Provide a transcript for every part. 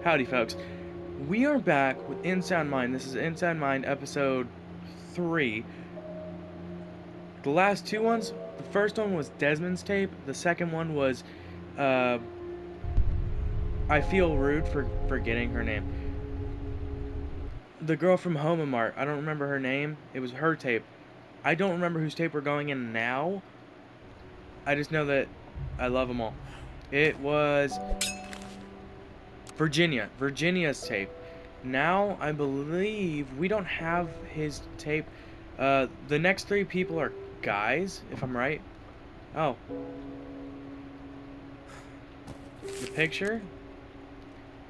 Howdy, folks. We are back with Insound Mind. This is Insound Mind episode 3. The last two ones, the first one was Desmond's tape. The second one was, uh, I feel rude for forgetting her name. The girl from Homomart. I don't remember her name. It was her tape. I don't remember whose tape we're going in now. I just know that I love them all. It was Virginia's tape. Now, I believe we don't have his tape. The next three people are guys, if I'm right. Oh. The picture.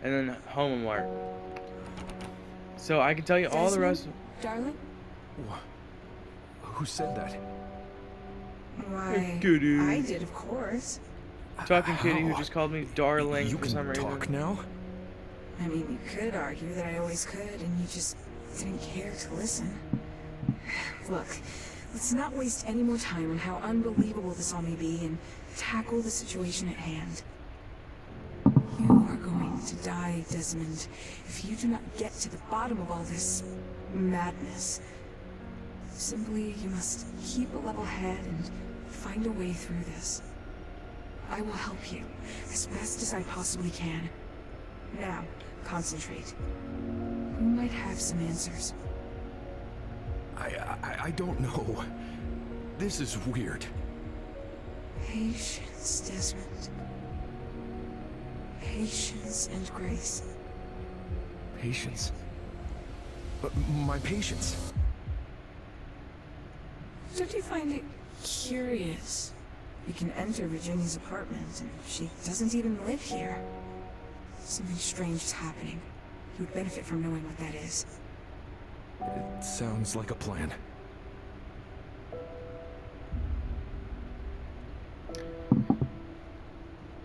And then Homomart. So I can tell you all the rest. Darling? Who said that? Why, Kitty. I did, of course. Talking Kitty, who just called me darling You for some can reason. talk now? I mean, you could argue that I always could, and you just didn't care to listen. Look, let's not waste any more time on how unbelievable this all may be and tackle the situation at hand. You are going to die, Desmond, if you do not get to the bottom of all this madness. Simply, you must keep a level head and find a way through this. I will help you as best as I possibly can. Now, concentrate. Who might have some answers? I don't know. This is weird. Patience, Desmond. Patience and grace. Patience. But my patience. Don't you find it curious? You can enter Virginia's apartment, and she doesn't even live here. Something strange is happening. You would benefit from knowing what that is. It sounds like a plan.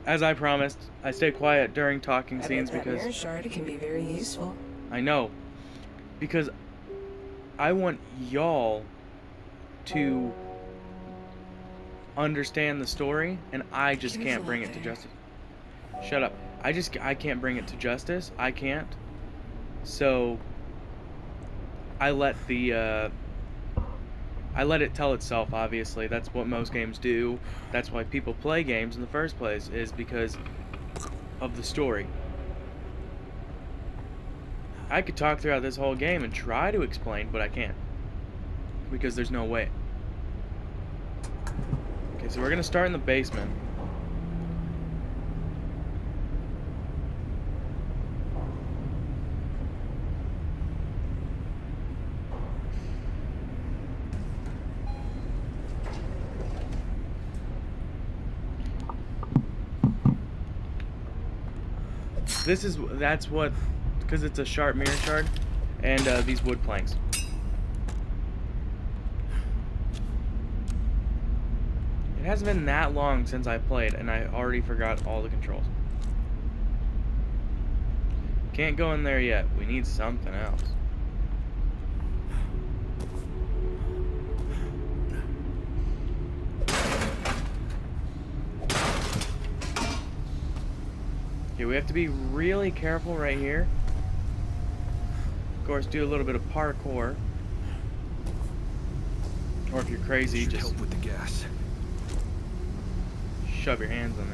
As I promised, I stay quiet during talking scenes that because mirror shard can be very useful. I know. Because I want y'all to understand the story, and I just can't bring it to justice. Shut up. I can't bring it to justice. I can't. So I let it tell itself, obviously. That's what most games do. That's why people play games in the first place, is because of the story. I could talk throughout this whole game and try to explain, but I can't. Because there's no way. Okay, so we're gonna start in the basement. That's what, because it's a sharp mirror shard, and these wood planks. It hasn't been that long since I played, and I already forgot all the controls. Can't go in there yet. We need something else. Okay, we have to be really careful right here. Of course, do a little bit of parkour. Or if you're crazy, Should just help with the gas. shove your hands in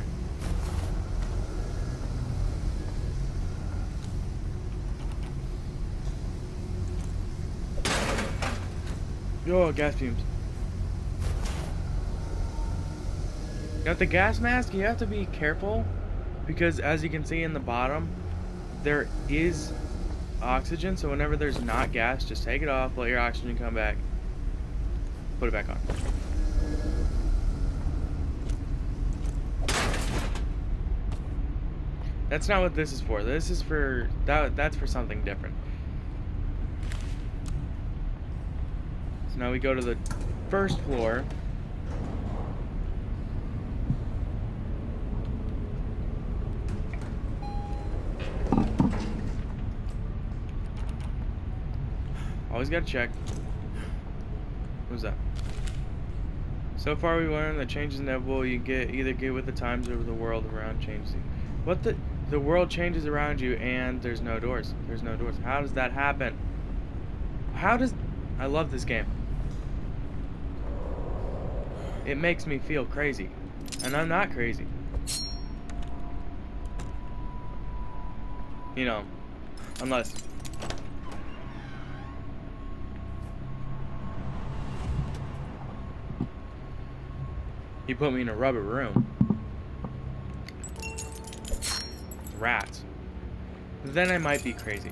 there. Oh, gas fumes. Now, with the gas mask, you have to be careful, because as you can see in the bottom, there is oxygen, so whenever there's not gas, just take it off, let your oxygen come back, put it back on. That's not what this is for. This is for, that's for something different. So now we go to the first floor. Always gotta check. What's that? So far we learned that change is inevitable. You either get with the times or the world around changes. What the? the world changes around you and there's no doors. There's no doors. How does that happen? I love this game. It makes me feel crazy. And I'm not crazy. You know, unless... you put me in a rubber room. Rats. Then I might be crazy.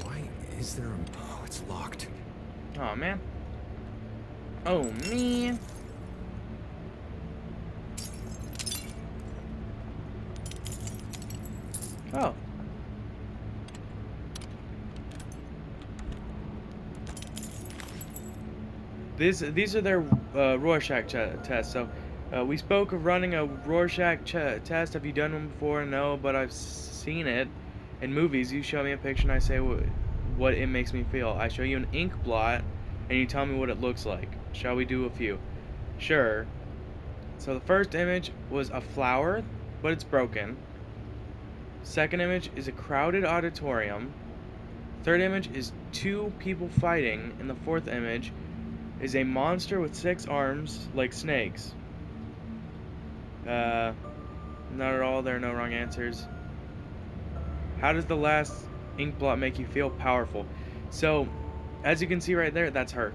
Why is there a... Oh, it's locked. Oh, man. Oh, man. Oh. These are their Rorschach tests. So we spoke of running a Rorschach test. Have you done one before? No, but I've seen it in movies. You show me a picture and I say what it makes me feel. I show you an ink blot and you tell me what it looks like. Shall we do a few? Sure. So the first image was a flower, but it's broken. Second image is a crowded auditorium. Third image is 2 people fighting, and the fourth image is a monster with 6 arms like snakes. Not at all. There are no wrong answers. How does the last ink blot make you feel? Powerful. So, as you can see right there, that's her.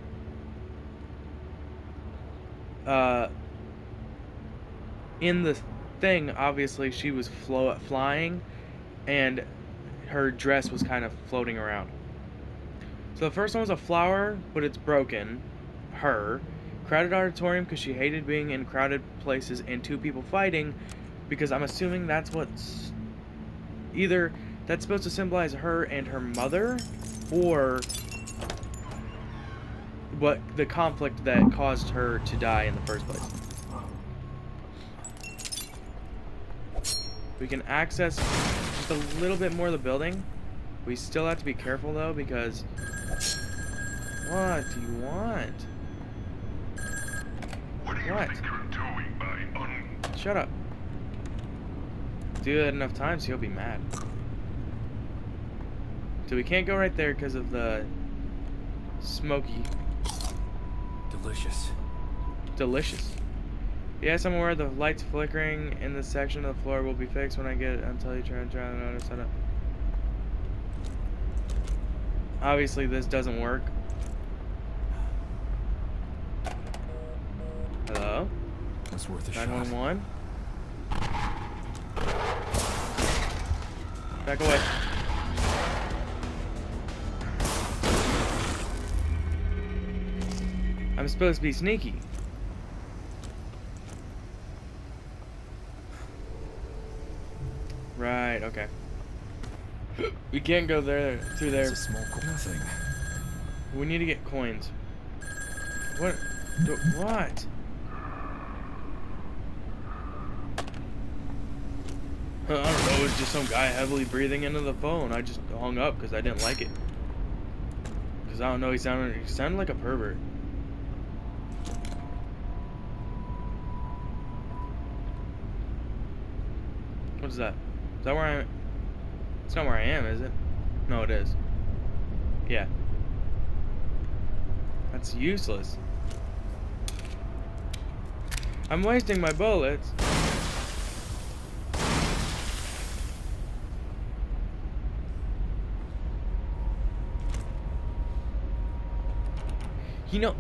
In the thing, obviously, she was flying, and her dress was kind of floating around. So the first one was a flower, but it's broken. Her. Crowded auditorium because she hated being in crowded places, and 2 people fighting because I'm assuming that's what's either that's supposed to symbolize her and her mother, or what the conflict that caused her to die in the first place. We can access just a little bit more of the building. We still have to be careful though, because what do you want? What do you What? think you're doing by Shut up. Do it enough times, he'll be mad. So we can't go right there because of the smoky. Delicious. Delicious. Yes, I'm aware the lights flickering in this section of the floor will be fixed when I get until you try to notice that. Obviously, this doesn't work. Hello? That's worth a shot. 911? Back away. I'm supposed to be sneaky. Right, okay. We can't go there through there. It's a small nothing. We need to get coins. What? What? I don't know, it was just some guy heavily breathing into the phone. I just hung up because I didn't like it. Because I don't know, he sounded like a pervert. What is that? Is that where I am? It's not where I am, is it? No, it is. Yeah. That's useless. I'm wasting my bullets. You know,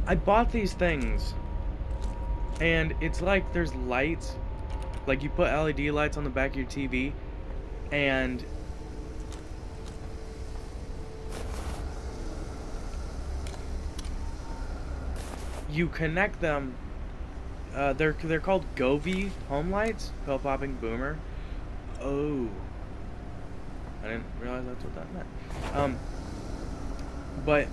I bought these things, and it's like there's lights. Like you put LED lights on the back of your TV, and you connect them. They're called Govee home lights. Pill popping boomer. Oh, I didn't realize that's what that meant. But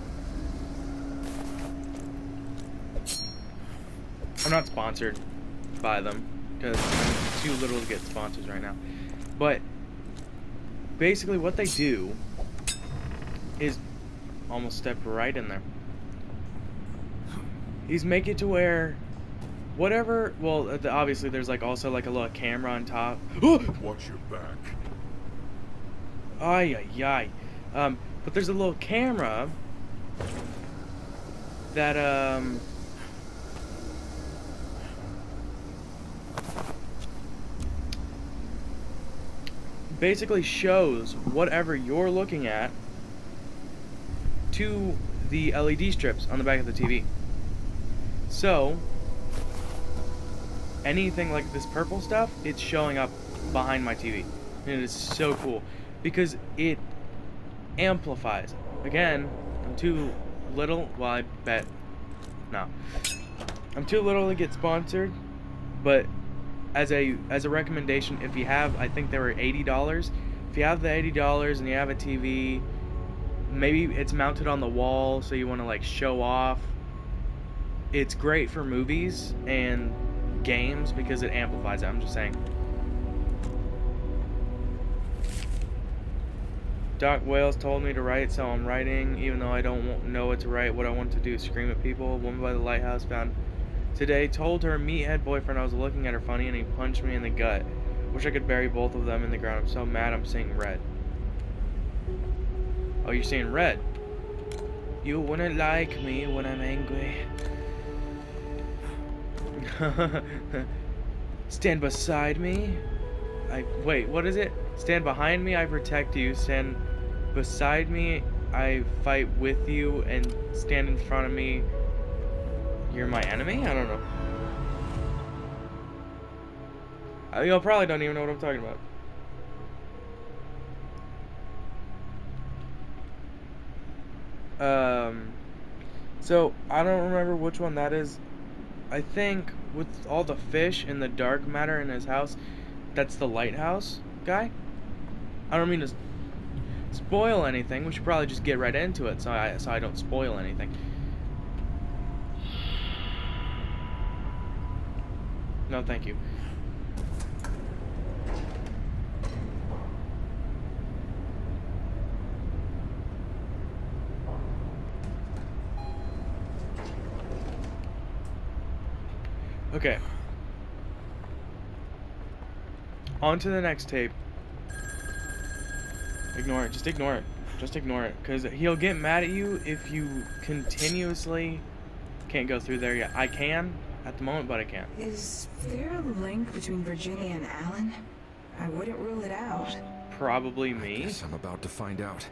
I'm not sponsored by them because I'm too little to get sponsors right now. But basically what they do is almost step right in there. Is make it to where whatever. Well, obviously there's like also like a little camera on top. Watch your back. Ay ay ay. But there's a little camera that basically shows whatever you're looking at to the LED strips on the back of the TV. So anything like this purple stuff, it's showing up behind my TV. And it is so cool because it amplifies. Again, I'm too little, well, I bet, no. I'm too little to get sponsored, but as a recommendation, if you have, I think they were $80. If you have the $80 and you have a TV, maybe it's mounted on the wall, so you want to like show off. It's great for movies and games because it amplifies it. I'm just saying. Doc Wales told me to write, so I'm writing, even though I don't know what to write. What I want to do is scream at people. A woman by the lighthouse found today told her meathead boyfriend I was looking at her funny and he punched me in the gut. Wish I could bury both of them in the ground. I'm so mad I'm seeing red. Oh, you're seeing red. You wouldn't like me when I'm angry. Stand beside me. Wait, what is it? Stand behind me, I protect you. Stand beside me, I fight with you. And stand in front of me, you're my enemy? I don't know. You probably don't even know what I'm talking about. So I don't remember which one that is. I think with all the fish and the dark matter in his house, that's the lighthouse guy. I don't mean to spoil anything. We should probably just get right into it so I don't spoil anything. No, thank you. Okay. On to the next tape. Ignore it. Just ignore it. Just ignore it. Because he'll get mad at you if you continuously can't go through there yet. I can at the moment, but I can't. Is there a link between Virginia and Alan? I wouldn't rule it out. Probably me. Guess I'm about to find out.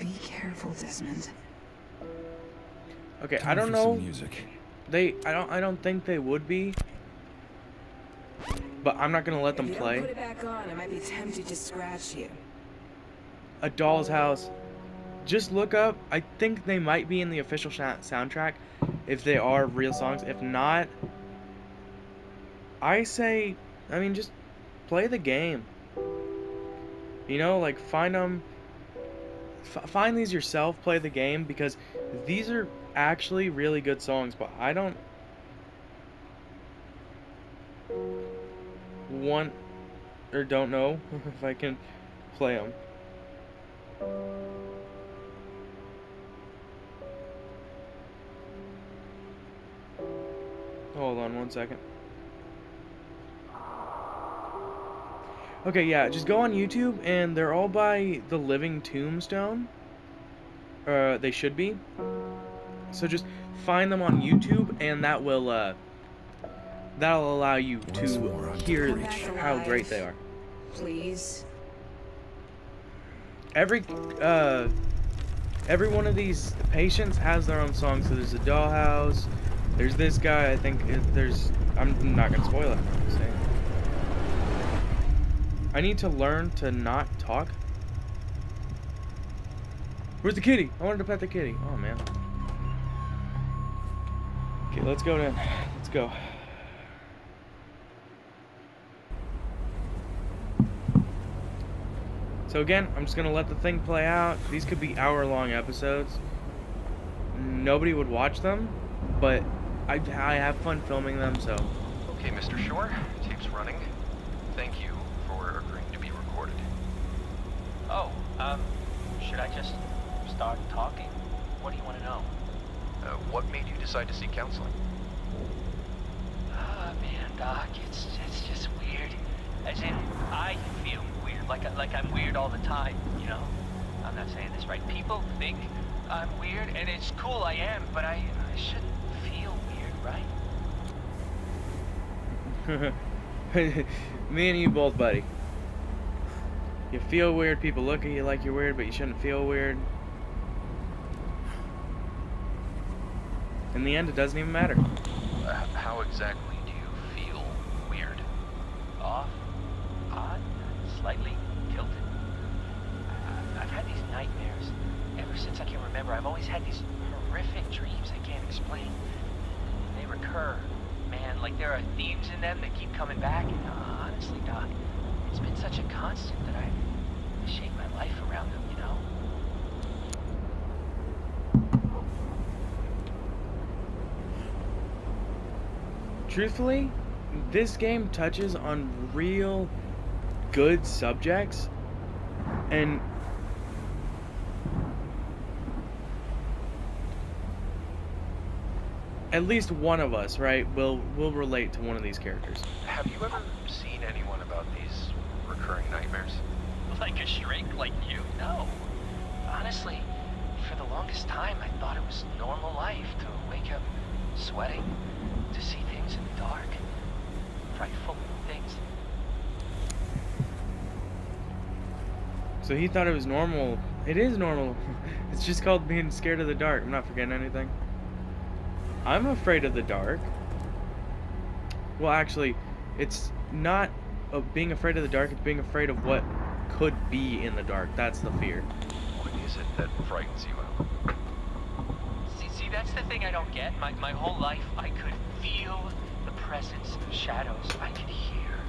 Be careful, Desmond. Okay, Time I don't for know. some music. I don't think they would be. But I'm not gonna let them If you play. don't put it back on, I might be tempted to scratch you. A Doll's House. Just look up. I think they might be in the official soundtrack if they are real songs. If not, I say, I mean, just play the game. You know, like find them. Find these yourself. Play the game because these are actually really good songs. But I don't want or don't know if I can play them. Hold on one second. Okay, yeah, just go on YouTube and they're all by The Living Tombstone. They should be. So just find them on YouTube and that will that'll allow you to hear how great they are. Please. Every one of these patients has their own song. So there's a Dollhouse. There's this guy. I think there's. I'm not gonna spoil it. I'm just saying. I need to learn to not talk. Where's the kitty? I wanted to pet the kitty. Oh man. Okay, let's go then. Let's go. So again, I'm just gonna let the thing play out. These could be hour-long episodes. Nobody would watch them, but I have fun filming them, so. Okay, Mr. Shore, tape's running. Thank you for agreeing to be recorded. Oh, should I just start talking? What do you want to know? What made you decide to seek counseling? like I'm weird all the time, you know? I'm not saying this right. People think I'm weird, and it's cool I am, but I shouldn't feel weird, right? Me and you both, buddy. You feel weird, people look at you like you're weird, but you shouldn't feel weird. In the end, it doesn't even matter. How exactly do you feel weird? Off, odd, slightly tilted. I've had these nightmares ever since I can remember. I've always had these horrific dreams I can't explain. They recur, man, like there are themes in them that keep coming back. And honestly, Doc, it's been such a constant that I shape my life around them, you know? Truthfully, this game touches on real good subjects, and at least one of us, right, will relate to one of these characters. Have you ever seen anyone about these recurring nightmares? Like a shrink like you? No. Honestly, for the longest time, I thought it was normal life to wake up sweating, to see things in the dark, frightful things. So he thought it was normal. It is normal. It's just called being scared of the dark. I'm not forgetting anything. I'm afraid of the dark. Well, actually, it's not being afraid of the dark, it's being afraid of what could be in the dark. That's the fear. What is it that frightens you out? See, that's the thing I don't get. My whole life, I could feel the presence of shadows. I could hear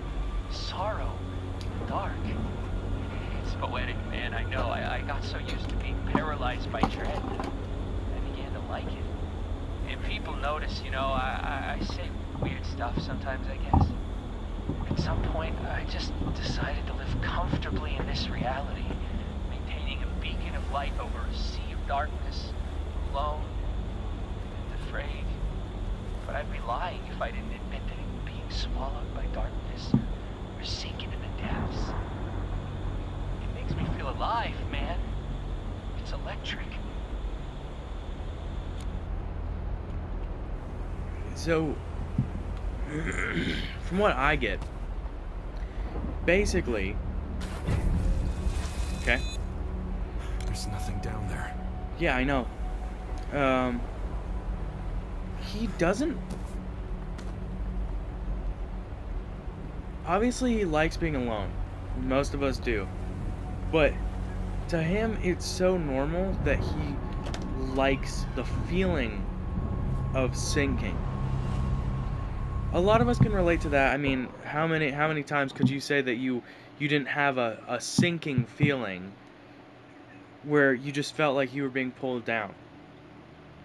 sorrow in the dark. It's poetic, man, I know. I got so used to being paralyzed by dread that I began to like it. And people notice, you know, I say weird stuff sometimes, I guess. At some point, I just decided to live comfortably in this reality, maintaining a beacon of light over a sea of darkness, alone and afraid. But I'd be lying if I didn't admit that being swallowed by darkness or sinking in the depths, it makes me feel alive, man. It's electric. So, from what I get, basically, okay, There's nothing down there. yeah, I know. He doesn't. Obviously, he likes being alone. Most of us do. But to him, it's so normal that he likes the feeling of sinking. A lot of us can relate to that. I mean, how many times could you say that you didn't have a sinking feeling where you just felt like you were being pulled down,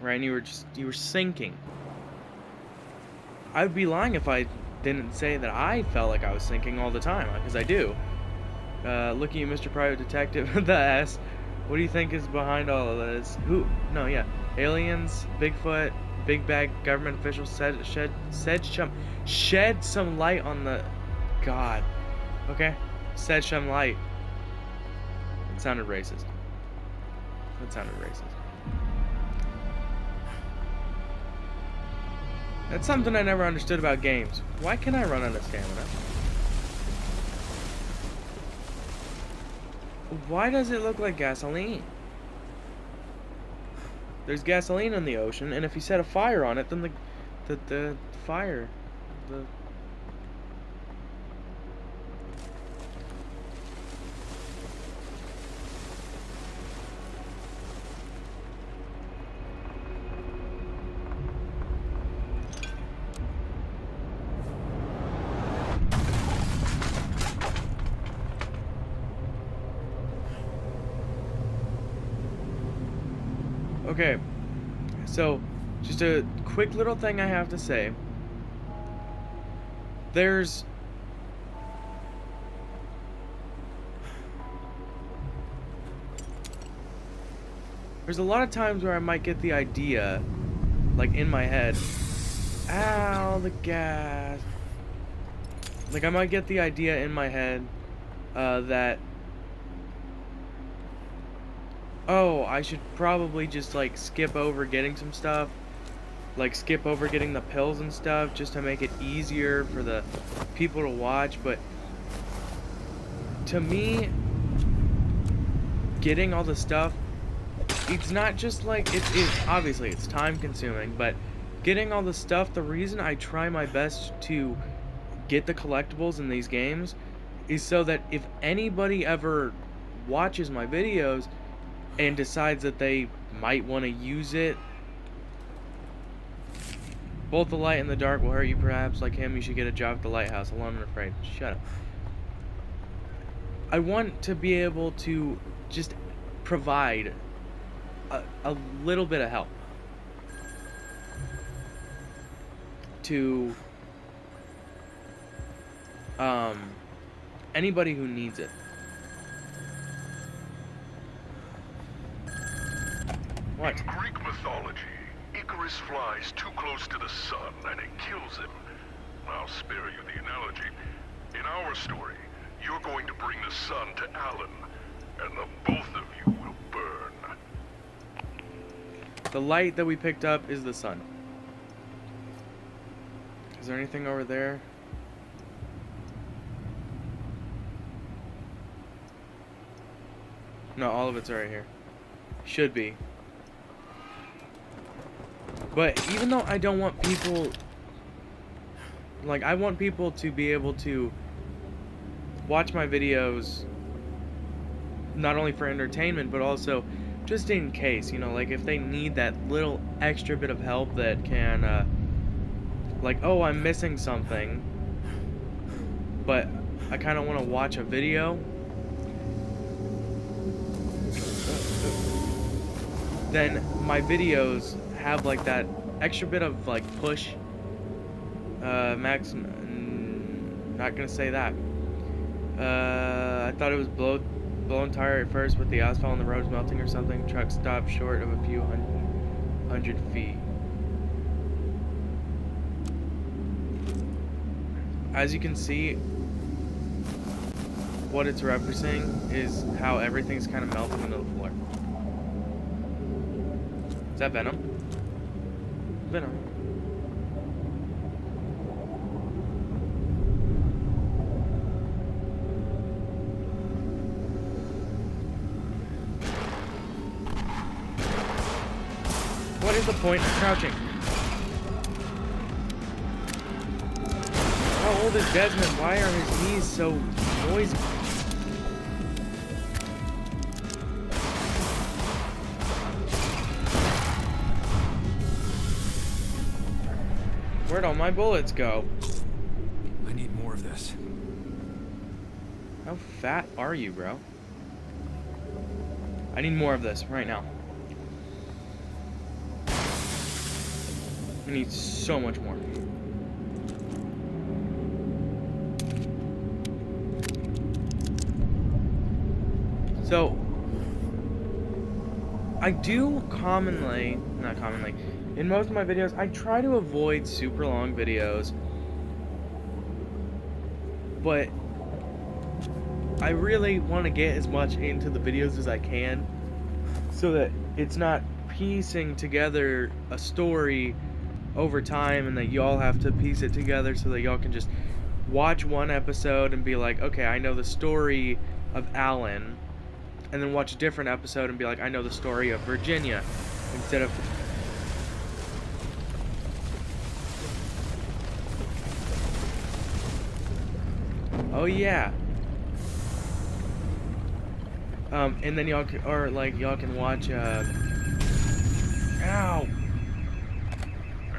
right? And you were sinking. I would be lying if I didn't say that I felt like I was sinking all the time, because I do. Looking at Mr. Private Detective, the ass. What do you think is behind all of this? Who? No, yeah, aliens, Bigfoot. Big bag government officials shed some light on the God. Okay? Shed some light. It sounded racist. That sounded racist. That's something I never understood about games. Why can I run out of stamina? Why does it look like gasoline? There's gasoline in the ocean, and if you set a fire on it, then the fire, Okay, so just a quick little thing I have to say. There's a lot of times where I might get the idea, like in my head, ow, the gas. Like I might get the idea in my head that oh, I should probably just like skip over getting some stuff. Like skip over getting the pills and stuff just to make it easier for the people to watch, but to me, getting all the stuff, it's not just like, it's obviously it's time consuming, but getting all the stuff, the reason I try my best to get the collectibles in these games is so that if anybody ever watches my videos and decides that they might want to use it, both the light and the dark will hurt you perhaps. Like him, you should get a job at the lighthouse, alone and afraid. Shut up. I want to be able to just provide a little bit of help to anybody who needs it. What? In Greek mythology, Icarus flies too close to the sun and it kills him. I'll spare you the analogy. In our story, you're going to bring the sun to Alan, and the both of you will burn. The light that we picked up is the sun. Is there anything over there? No, all of it's right here. Should be. But even though I don't want people... Like, I want people to be able to watch my videos not only for entertainment, but also just in case, you know, like if they need that little extra bit of help that can, like, oh, I'm missing something, but I kind of want to watch a video, then my videos have like that extra bit of like push, not gonna say that. I thought it was blown tire at first, but the asphalt on the road is melting or something. Truck stopped short of a few hundred feet. As you can see, what it's referencing is how everything's kind of melting into the floor. Is that Venom? Venom. What is the point of crouching? How old is Desmond? Why are his knees so noisy? Where'd all my bullets go? I need more of this. How fat are you, bro? I need more of this right now. I need so much more. So, I do commonly, not commonly, in most of my videos, I try to avoid super long videos, but I really want to get as much into the videos as I can so that it's not piecing together a story over time and that y'all have to piece it together so that y'all can just watch one episode and be like, okay, I know the story of Alan, and then watch a different episode and be like, I know the story of Virginia, instead of oh yeah. And then y'all can watch ow.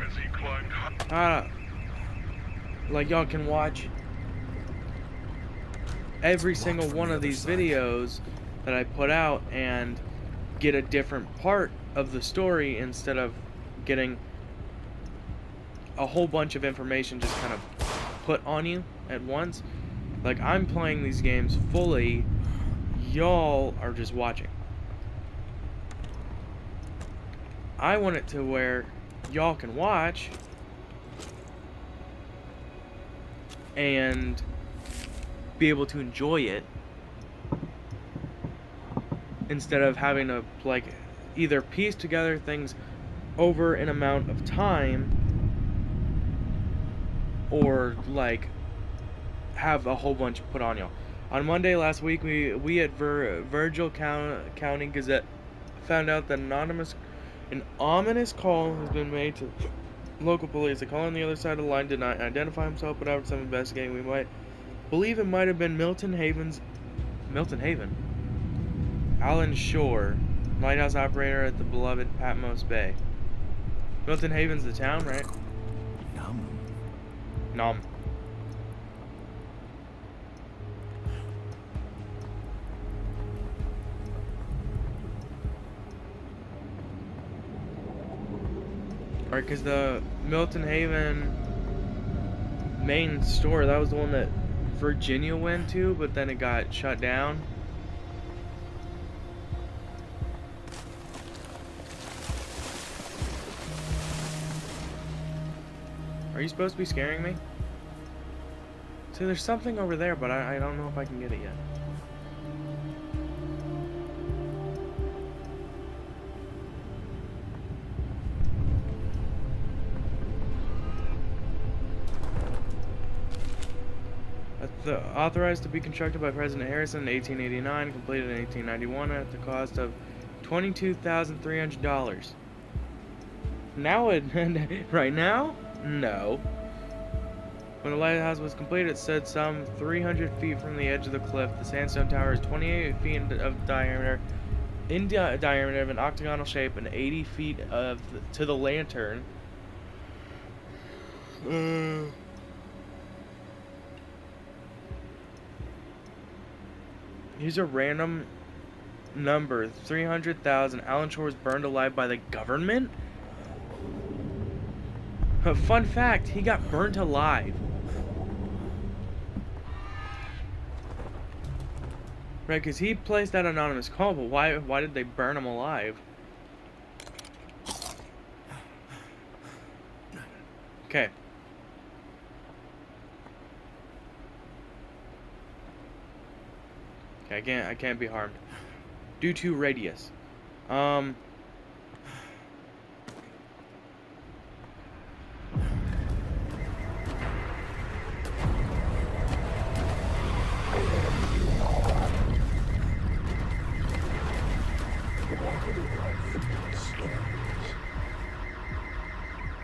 As he climbed high, Like y'all can watch every single one of these videos that I put out and get a different part of the story instead of getting a whole bunch of information just kind of put on you at once. Like, I'm playing these games fully, y'all are just watching. I want it to where y'all can watch and be able to enjoy it instead of having to like either piece together things over an amount of time or like have a whole bunch put on you. On Monday last week, we at Virgil County Gazette found out that an ominous call has been made to local police. The caller on the other side of the line did not identify himself, but after some investigating, we might believe it might have been Milton Haven, Alan Shore, lighthouse operator at the beloved Patmos Bay. Milton Haven's the town, right? Nom. Alright, because the Milton Haven main store, that was the one that Virginia went to, but then it got shut down. Are you supposed to be scaring me? See, there's something over there, but I don't know if I can get it yet. Authorized to be constructed by President Harrison in 1889, completed in 1891 at the cost of $22,300. Now right now? No. When the lighthouse was completed, it stood some 300 feet from the edge of the cliff. The sandstone tower is 28 feet of diameter, diameter of an octagonal shape, and 80 feet to the lantern. Here's a random number, 300,000. Alan Shore was burned alive by the government? A fun fact, he got burnt alive. Right, because he placed that anonymous call, but why did they burn him alive? Okay. Okay, I can't be harmed. Due to radius.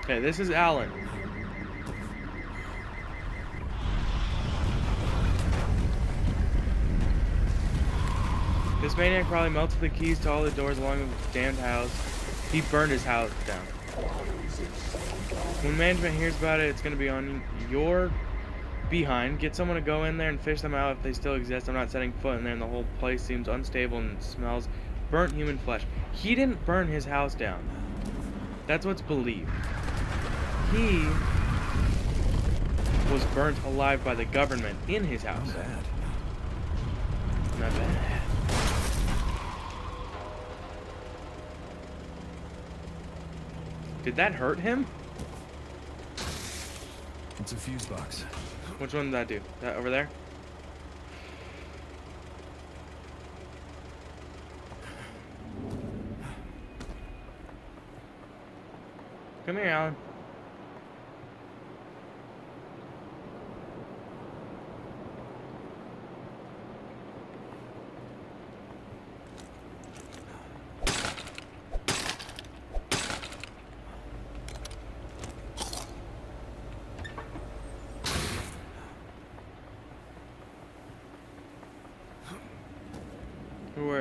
Okay, this is Alan. This maniac probably melted the keys to all the doors along with the damned house. He burned his house down. When management hears about it, it's going to be on your behind. Get someone to go in there and fish them out if they still exist. I'm not setting foot in there, and the whole place seems unstable and smells burnt human flesh. He didn't burn his house down. That's what's believed. He was burnt alive by the government in his house. Not bad. Not bad. Did that hurt him? It's a fuse box. Which one did that do? That over there? Come here, Alan.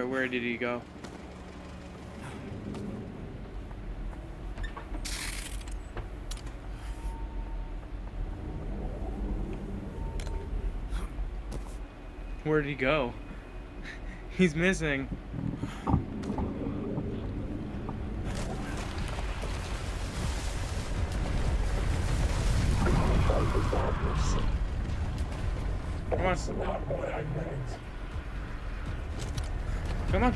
Where did he go? Where did he go? He's missing. Come on. Come on.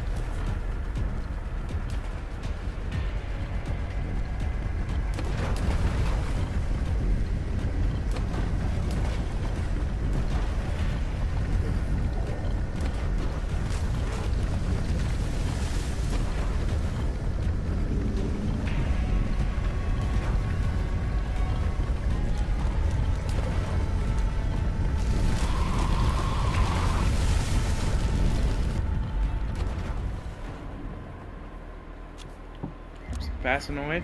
Fascinoid.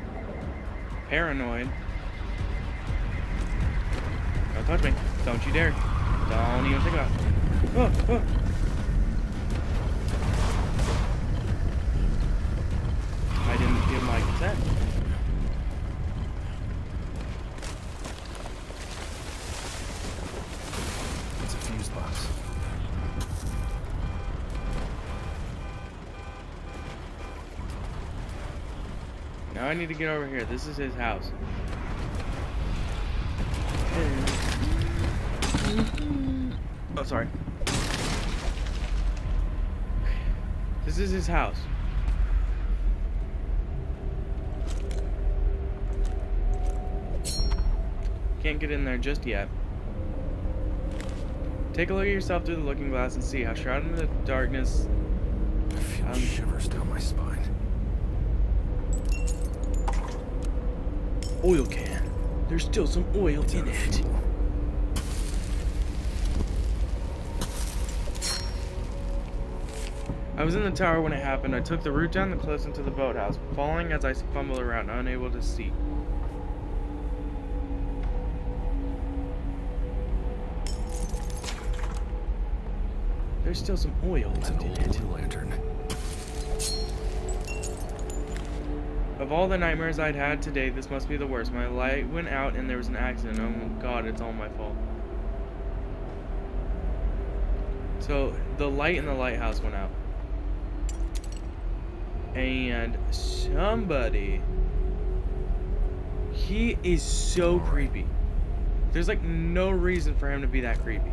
Paranoid. Don't touch me. Don't you dare. Don't even think about it. Oh, oh. I didn't give my consent. It's a fuse box. Now I need to get over here. This is his house. Oh, sorry. This is his house. Can't get in there just yet. Take a look at yourself through the looking glass and see how shrouded in the darkness. I feel shivers down my spine. Oil can. There's still some oil in it. I was in the tower when it happened. I took the route down the cliffs into the boathouse, falling as I fumbled around, unable to see. There's still some oil It's left an in old it. blue lantern. Of all the nightmares I'd had today, this must be the worst. My light went out and there was an accident. Oh god, it's all my fault. So, the light in the lighthouse went out. And somebody... He is so creepy. There's like no reason for him to be that creepy.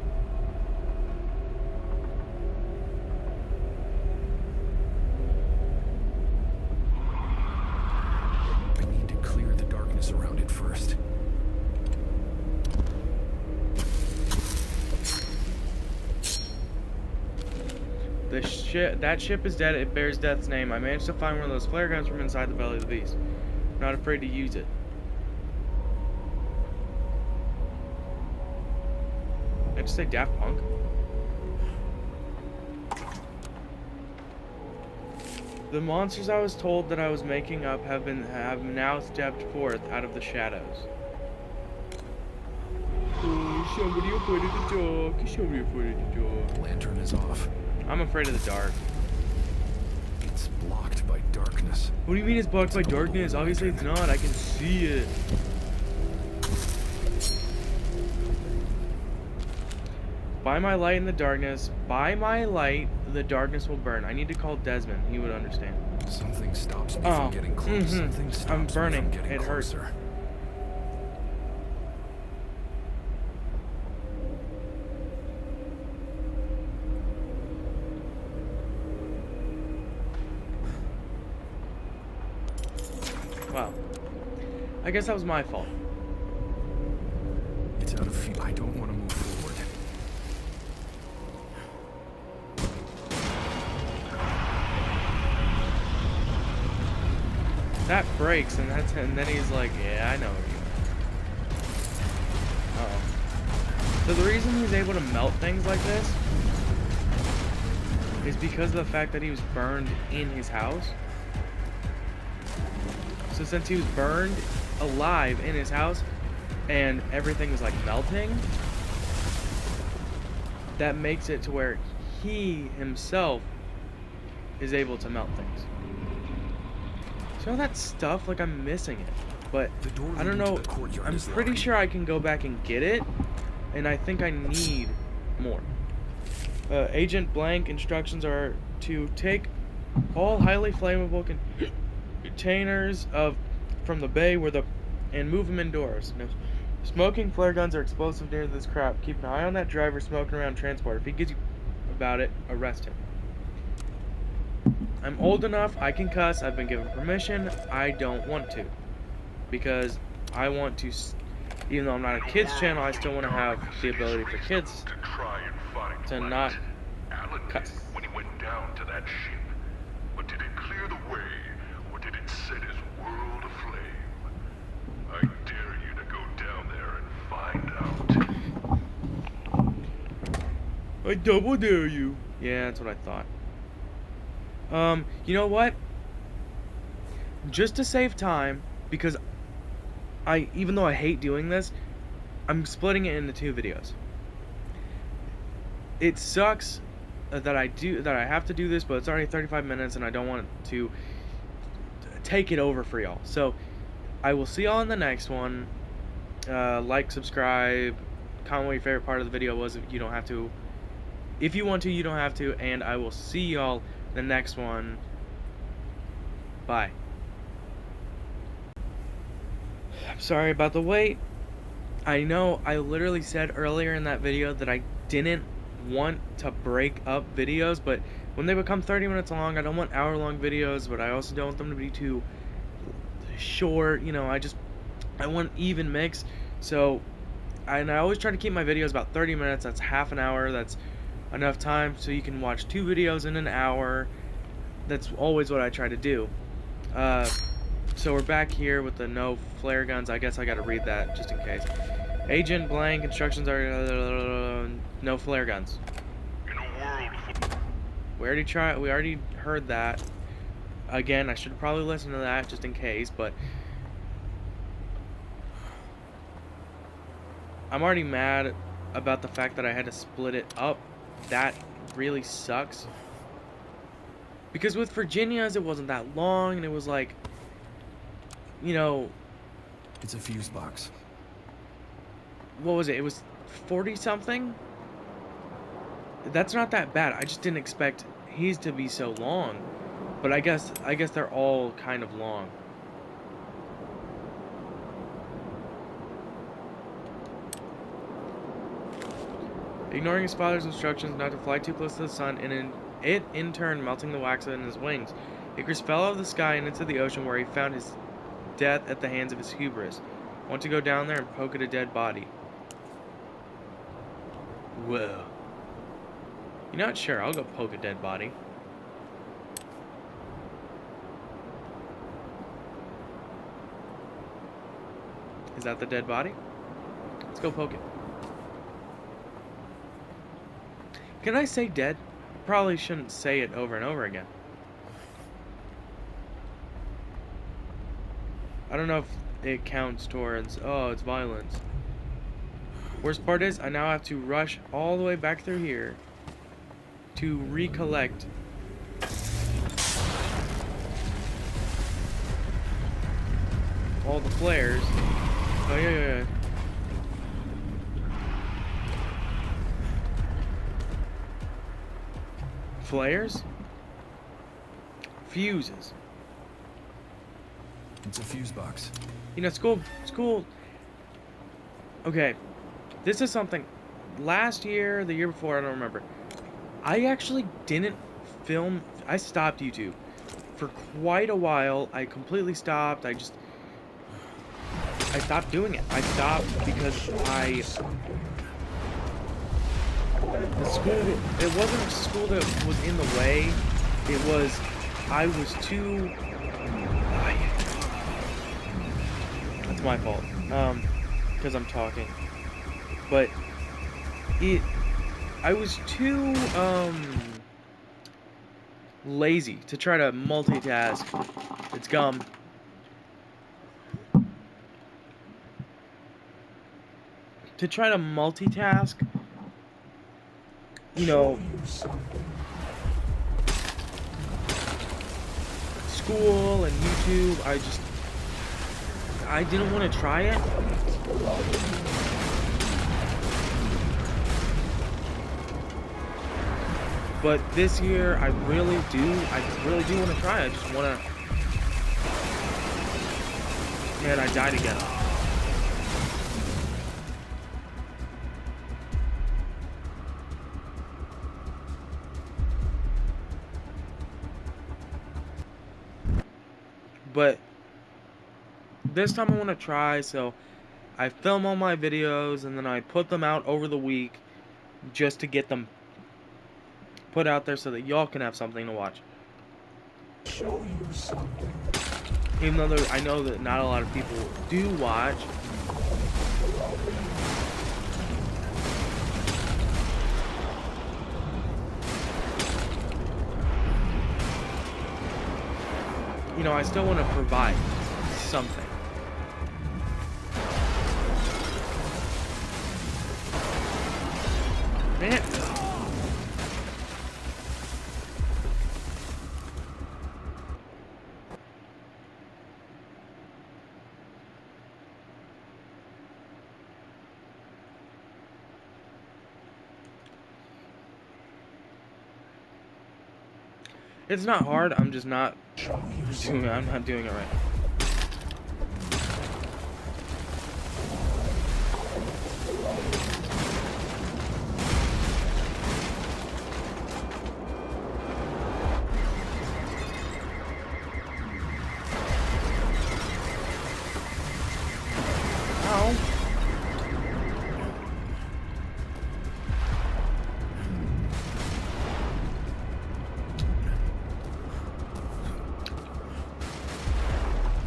I need to clear the darkness around it first. That ship is dead. It bears death's name. I managed to find one of those flare guns from inside the belly of the beast. I'm not afraid to use it. Did I just say Daft Punk? The monsters I was told that I was making up have now stepped forth out of the shadows. Oh, somebody afraid of the dark. Somebody afraid of the dark. Lantern is off. I'm afraid of the dark. It's blocked by darkness. What do you mean it's blocked by darkness? Obviously it's not. I can see it. By my light in the darkness, by my light, the darkness will burn. I need to call Desmond. He would understand. Something stops me Oh, from getting close. Something stops I'm me burning. from getting It hurts. closer. Wow. I guess that was my fault. It's out of fuel. I don't want to move forward. That breaks, and then he's like, yeah, I know where you are. Uh-oh. So the reason he's able to melt things like this is because of the fact that he was burned in his house. So since he was burned alive in his house and everything was like melting, that makes it to where he himself is able to melt things. So all that stuff, like I'm missing it. But The door I don't leading to know, the courtyard I'm is pretty locked. sure I can go back and get it, and I think I need more. Agent Blank instructions are to take all highly flammable containers from the bay and move them indoors. No, smoking flare guns are explosive near this crap. Keep an eye on that driver smoking around transport. If he gives you about it, arrest him. I'm old enough, I can cuss, I've been given permission. I don't want to, because I want to, even though I'm not a kids channel, I still want to have the ability for kids To try and find to light. not Alan cuss. did when he went down to that ship. But did it clear the way, or did it set his world aflame? I dare you to go down there and find out. I double dare you. Yeah, that's what I thought. You know what? just to save time, because even though I hate doing this, I'm splitting it into 2 videos. It sucks that I have to do this, but it's already 35 minutes and I don't want to take it over for y'all. So I will see y'all in the next one. Like, subscribe, comment what your favorite part of the video was. If you don't have to. If you want to, you don't have to. And I will see y'all the next one. Bye. I'm sorry about the wait. I know I literally said earlier in that video that I didn't want to break up videos, but when they become 30 minutes long, I don't want hour-long videos, but I also don't want them to be too short. You know, I want even mix. So, and I always try to keep my videos about 30 minutes. That's half an hour. That's enough time so you can watch 2 videos in an hour. That's always what I try to do. So we're back here with the no flare guns. I guess I gotta read that just in case. Agent blank instructions are no flare guns. In a world full We already heard that. Again, I should probably listen to that just in case, but I'm already mad about the fact that I had to split it up. That really sucks. Because with Virginia's, it wasn't that long, and it was like, you know, It's a fuse box. what was it? It was 40 something? That's not that bad. I just didn't expect his to be so long. But I guess they're all kind of long. Ignoring his father's instructions not to fly too close to the sun, and in turn melting the wax in his wings, Icarus fell out of the sky and into the ocean, where he found his death at the hands of his hubris. Want to go down there and poke at a dead body. Whoa. You know what? Sure, I'll go poke a dead body. Is that the dead body? Let's go poke it. Can I say dead? Probably shouldn't say it over and over again. I don't know if it counts towards, oh, it's violence. Worst part is, I now have to rush all the way back through here to recollect all the flares. Oh, yeah. Flares? Fuses. It's a fuse box. You know, school. Okay, this is something. Last year, the year before, I don't remember. I actually didn't film. I stopped YouTube for quite a while. I completely stopped. I stopped doing it. I stopped because the school. It wasn't school that was in the way. It was. I was too. It's my fault, because I'm talking, but I was too, lazy to try to multitask. It's gum. To try to multitask, you know, school and YouTube, I didn't want to try it. But this year, I really do want to try it. I just want to... Man, I died again. But this time I want to try, so I film all my videos and then I put them out over the week just to get them put out there so that y'all can have something to watch. Show you something. Even though I know that not a lot of people do watch. You know, I still want to provide something. Man. It's not hard, I'm just not doing it. I'm not doing it right.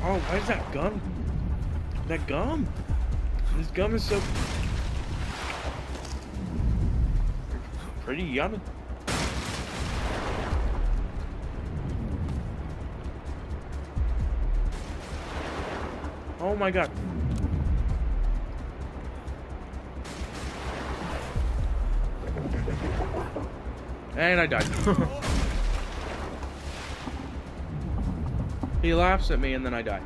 Oh, why is that gum? That gum? This gum is so pretty yummy. Oh my god. And I died. He laughs at me and then I die.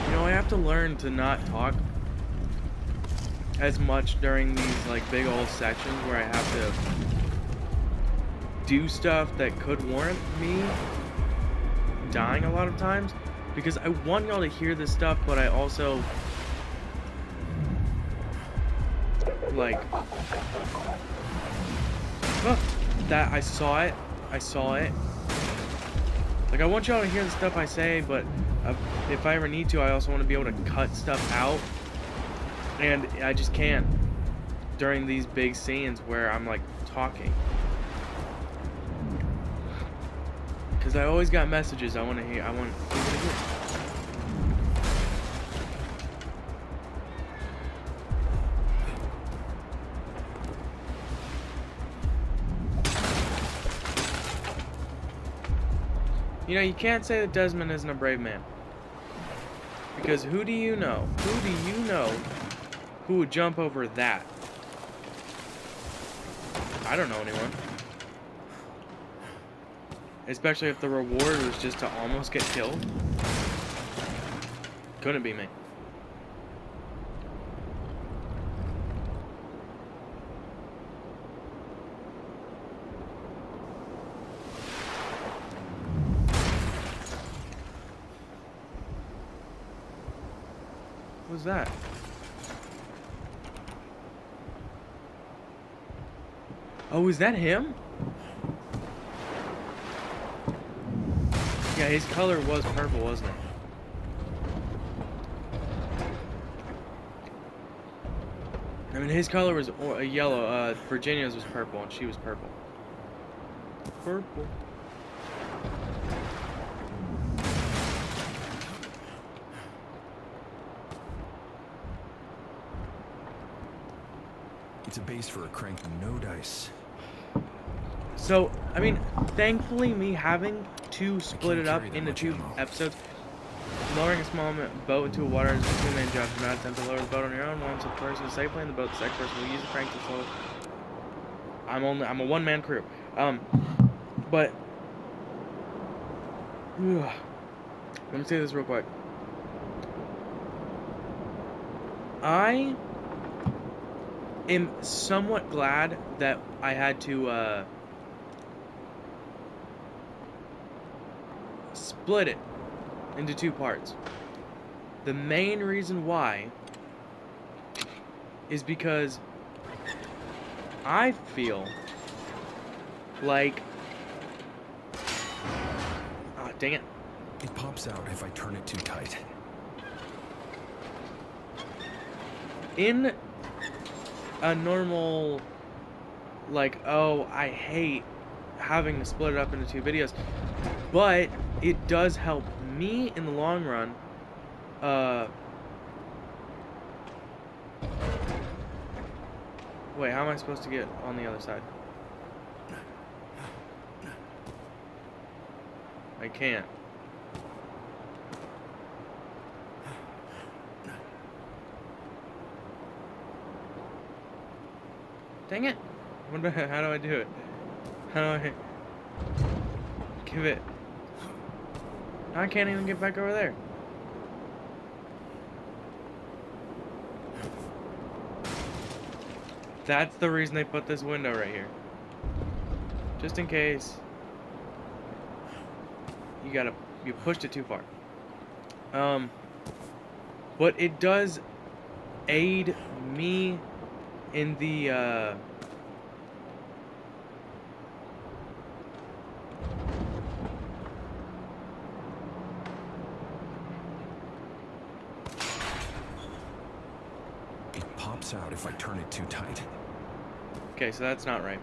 You know, I have to learn to not talk as much during these like big old sections where I have to do stuff that could warrant me dying a lot of times, because I want y'all to hear this stuff, but I also like that I saw it. Like, I want y'all to hear the stuff I say, but if I ever need to, I also want to be able to cut stuff out, and I just can't during these big scenes where I'm like talking. Because I always got messages I want to hear. I want people to hear. You know, you can't say that Desmond isn't a brave man. Because who do you know? Who do you know who would jump over that? I don't know anyone. Especially if the reward was just to almost get killed. Couldn't be me. What was that? Oh, is that him? Yeah, his color was purple, wasn't it? I mean, his color was yellow. Virginia's was purple, and she was purple. Purple. It's a base for a crank, no dice. So, I mean, thankfully, me having to split it up into 2 episodes, lowering a small boat into water is a 2-man job. Do not attempt to lower the boat on your own. Once a person is safely in the boat, the second person will use the crank to slow it. I'm a 1-man crew. But let me say this real quick. I am somewhat glad that I had to split it into 2 parts. The main reason why is because I feel like, ah, dang it. It pops out if I turn it too tight. In a normal, like, oh, I hate having to split it up into 2 videos, but it does help me in the long run. Wait, how am I supposed to get on the other side? I can't. Dang it! How do I do it? How do I give it? I can't even get back over there. That's the reason they put this window right here. Just in case you pushed it too far. But it does aid me in the It pops out if I turn it too tight. Okay, so that's not right.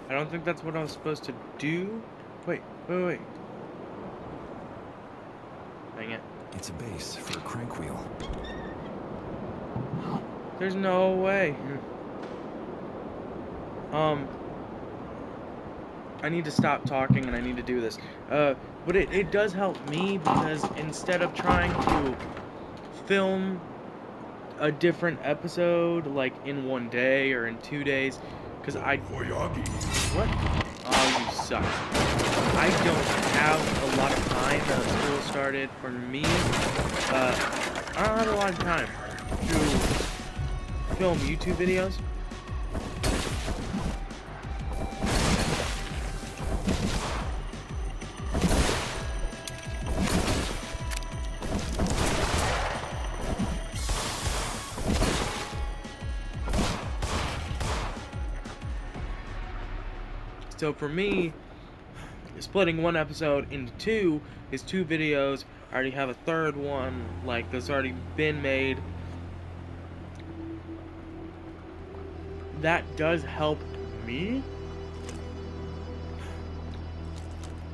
I don't think that's what I was supposed to do. Wait. Dang it. It's a base for a crank wheel. There's no way. I need to stop talking and I need to do this. But it does help me because instead of trying to film a different episode like in 1 day or in 2 days, because what? Oh, you suck. I don't have a lot of time now that school started. For me, I don't have a lot of time to film YouTube videos. So for me, splitting one episode into 2 is 2 videos. I already have a third one, like, that's already been made. That does help me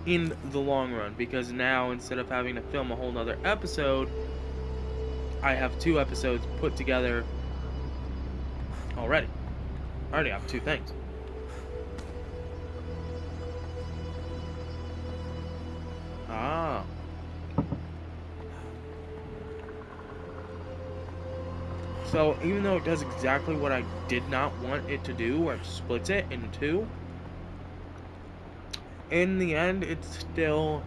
in the long run, because now instead of having to film a whole nother episode, I have 2 episodes put together already. I already have 2 things. Ah. So even though it does exactly what I did not want it to do, where it splits it in 2, in the end it still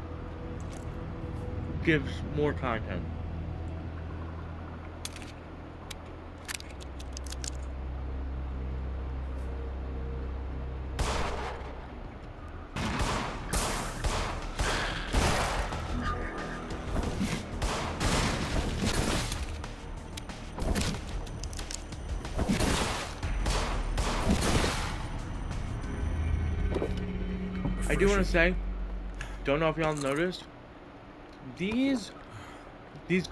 gives more content. I do want to say, don't know if y'all noticed, these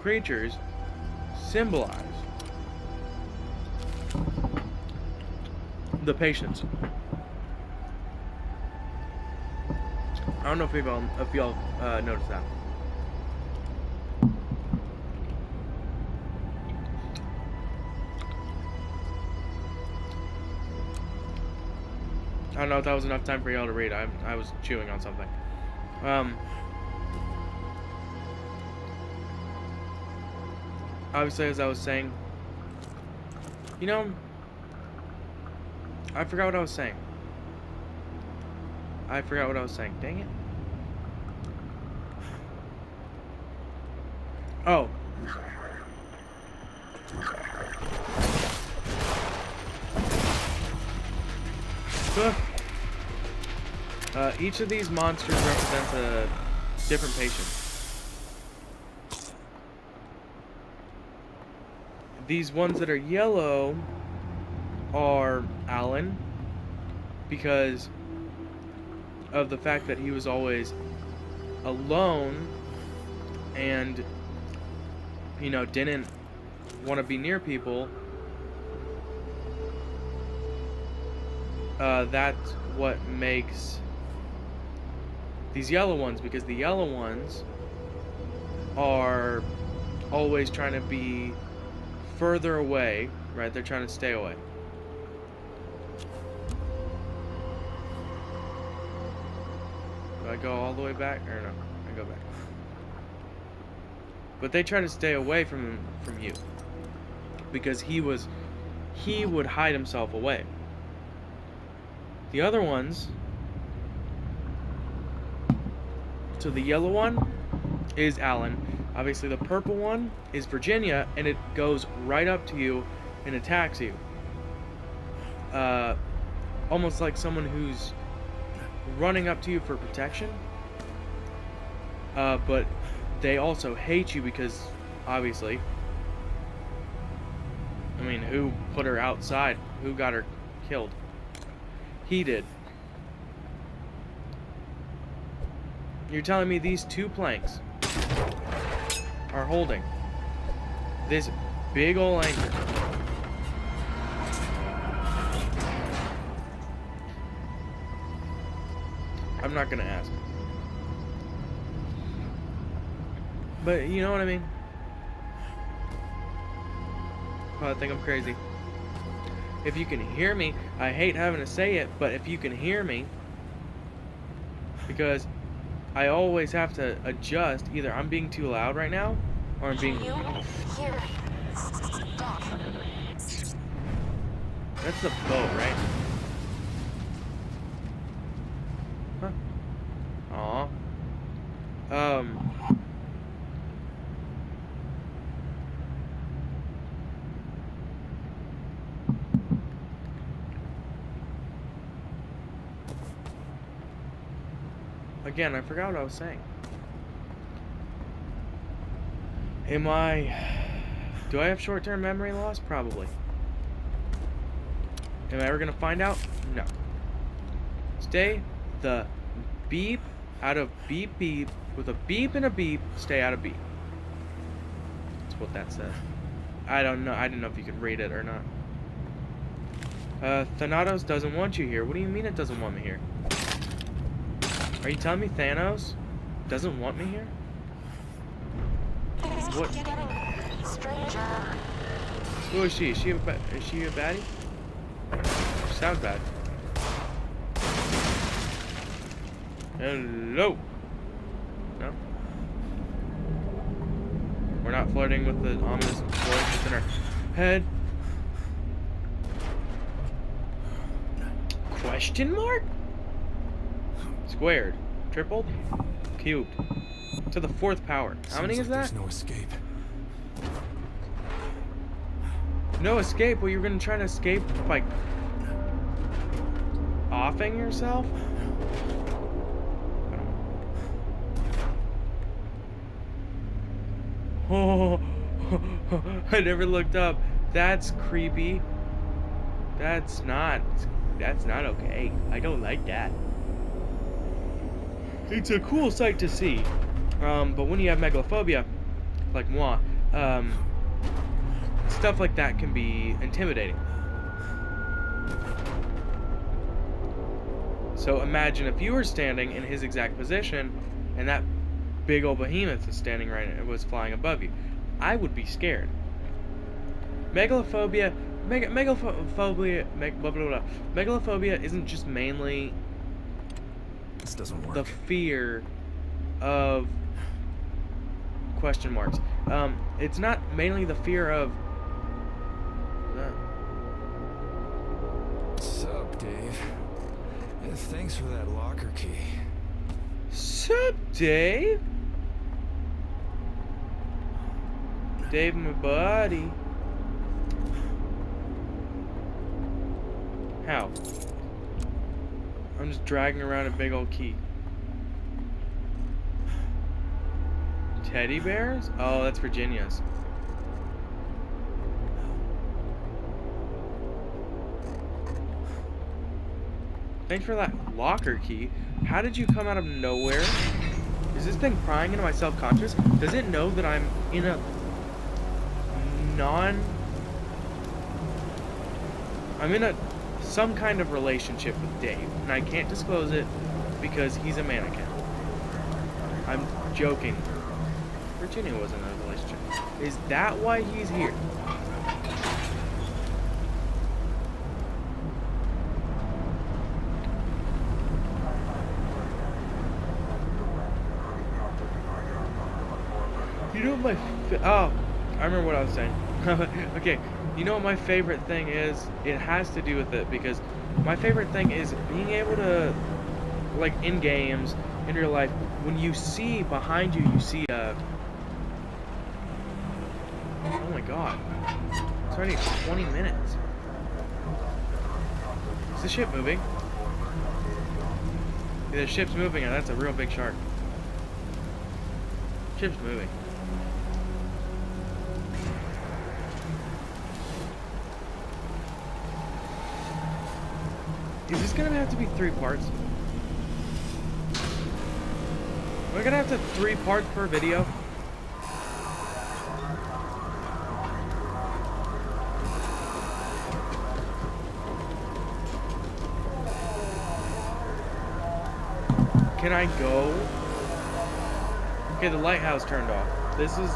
creatures symbolize the patience. I don't know if y'all noticed that. I don't know if that was enough time for y'all to read. I was chewing on something. Obviously, as I was saying, you know, I forgot what I was saying. Dang it. Oh. Each of these monsters represents a different patient. these ones that are yellow are Alan, because of the fact that he was always alone and, you know, didn't want to be near people. That's what makes these yellow ones, because the yellow ones are always trying to be further away, right? They're trying to stay away. Do I go all the way back, or no? I go back. But they try to stay away from you, because he would hide himself away. The other ones, so the yellow one is Alan. Obviously the purple one is Virginia, and it goes right up to you and attacks you. Almost like someone who's running up to you for protection. But they also hate you because, obviously, I mean, who put her outside? Who got her killed? He did. You're telling me these two planks are holding this big ol' anchor? I'm not gonna ask. But you know what I mean? Oh, I think I'm crazy. If you can hear me, I hate having to say it, but if you can hear me, because I always have to adjust. Either I'm being too loud right now, or I'm being... Can you hear? Doc. That's the boat, right? Huh? Aw. Again, I forgot what I was saying. Do I have short-term memory loss? Probably. Am I ever gonna find out? No. Stay the beep out of beep beep. With a beep and a beep, stay out of beep. That's what that says. I don't know. I didn't know if you could read it or not. Thanatos doesn't want you here. What do you mean it doesn't want me here? Are you telling me Thanos doesn't want me here? What? Stranger. Who is she? Is she a baddie? She sounds bad. Hello. No. We're not flirting with the ominous voice within our head. Question mark? Squared, tripled, cubed, to the 4th power. How many is that? There's no escape. No escape? Well, you're gonna try to escape by offing yourself? Oh, I never looked up. That's creepy. That's not okay. I don't like that. It's a cool sight to see, but when you have megalophobia, like moi, stuff like that can be intimidating. So imagine if you were standing in his exact position, and that big old behemoth was flying above you. I would be scared. Megalophobia isn't just mainly This doesn't work. the fear of question marks. It's not mainly the fear of Sup, Dave? Yeah, thanks for that locker key. Sup, Dave? Dave, my buddy. How? I'm just dragging around a big old key. Teddy bears? Oh, that's Virginia's. Thanks for that locker key. How did you come out of nowhere? Is this thing prying into my self-conscious? Does it know that I'm in a I'm in some kind of relationship with Dave, and I can't disclose it because he's a mannequin. I'm joking. Virginia was in a relationship. Is that why he's here? You know what oh, I remember what I was saying. Okay, you know what my favorite thing is? It has to do with it because my favorite thing is being able to, like in games, in real life, when you see behind you, you see a... Oh my god. It's already 20 minutes. Is the ship moving? Yeah, the ship's moving and that's a real big shark. Ship's moving. Is this gonna have to be 3 parts? We're gonna have to 3 parts per video. Can I go? Okay, the lighthouse turned off.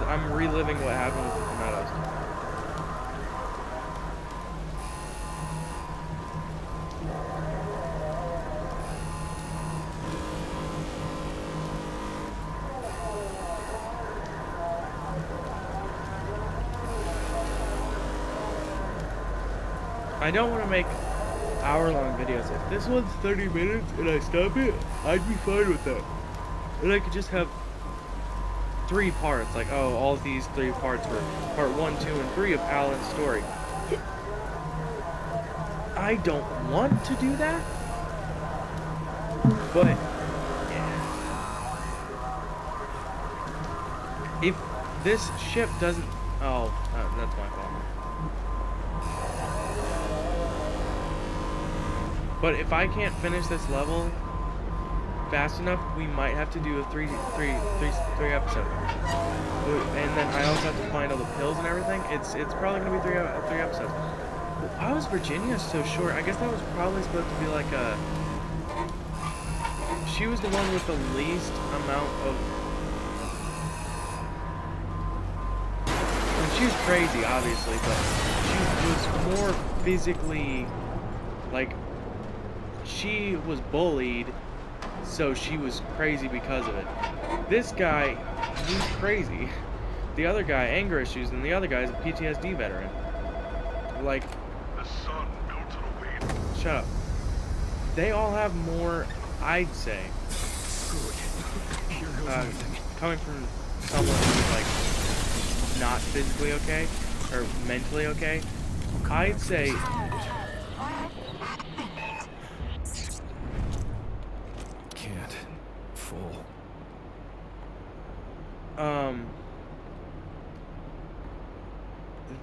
I'm reliving what happened with the Meadows. I don't want to make hour-long videos. If this one's 30 minutes and I stop it, I'd be fine with that. And I could just have 3 parts. Like, oh, all of these 3 parts were part 1, 2, and 3 of Alan's story. I don't want to do that. But, yeah. If this ship doesn't... Oh, that's my fault. But if I can't finish this level fast enough, we might have to do a three episode. And then I also have to find all the pills and everything. It's probably gonna be 3 episodes. Why was Virginia so short? I guess that was probably supposed to be like a... She was the one with the least amount of... And she was crazy, obviously, but she was more physically, like... She was bullied, so she was crazy because of it. This guy, he's crazy. The other guy, anger issues, and the other guy's a PTSD veteran. Like, The sun melted away. shut up. They all have more, I'd say, coming from someone who's like not physically okay or mentally okay. I'd say.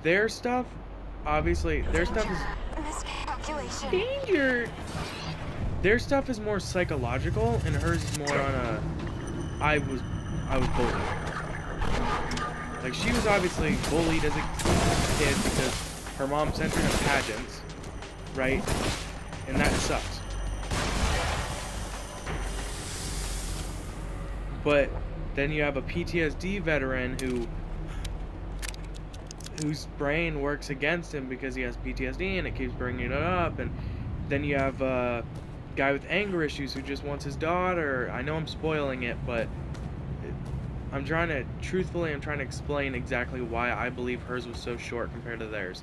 Their stuff, obviously, their stuff is Miscalculation. danger. Their stuff is more psychological, and hers is more on a. I was bullied. Like she was obviously bullied as a kid because her mom sent her to pageants, right? And that sucks. But then you have a PTSD veteran whose brain works against him because he has PTSD and it keeps bringing it up. And then you have a guy with anger issues who just wants his daughter. I know I'm spoiling it, but I'm trying to explain exactly why I believe hers was so short compared to theirs.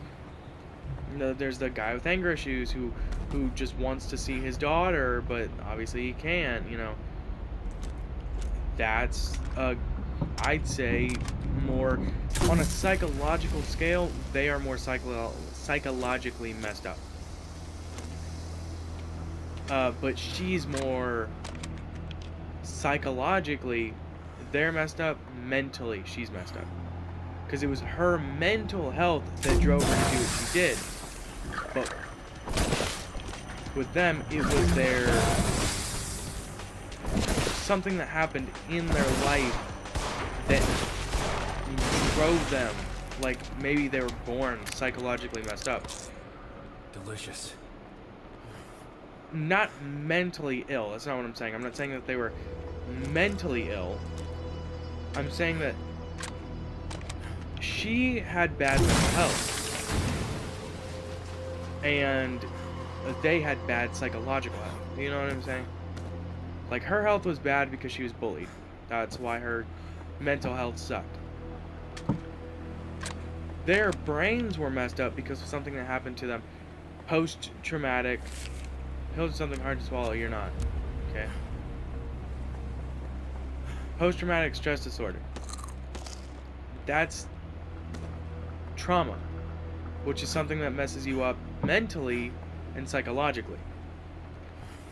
There's the guy with anger issues who just wants to see his daughter, but obviously he can't, you know. That's I'd say more on a psychological scale, they are more psychologically messed up. But she's more psychologically, they're messed up. Mentally, she's messed up. Because it was her mental health that drove her to do what she did. But with them, it was their something that happened in their life that drove them, like maybe they were born psychologically messed up. Delicious. Not mentally ill. That's not what I'm saying. I'm not saying that they were mentally ill. I'm saying that she had bad mental health, and they had bad psychological health. You know what I'm saying? Like, her health was bad because she was bullied. That's why her mental health sucked. Their brains were messed up because of something that happened to them post-traumatic. Pills are something hard to swallow. You're not. Okay? Post-traumatic stress disorder. That's trauma, which is something that messes you up mentally and psychologically.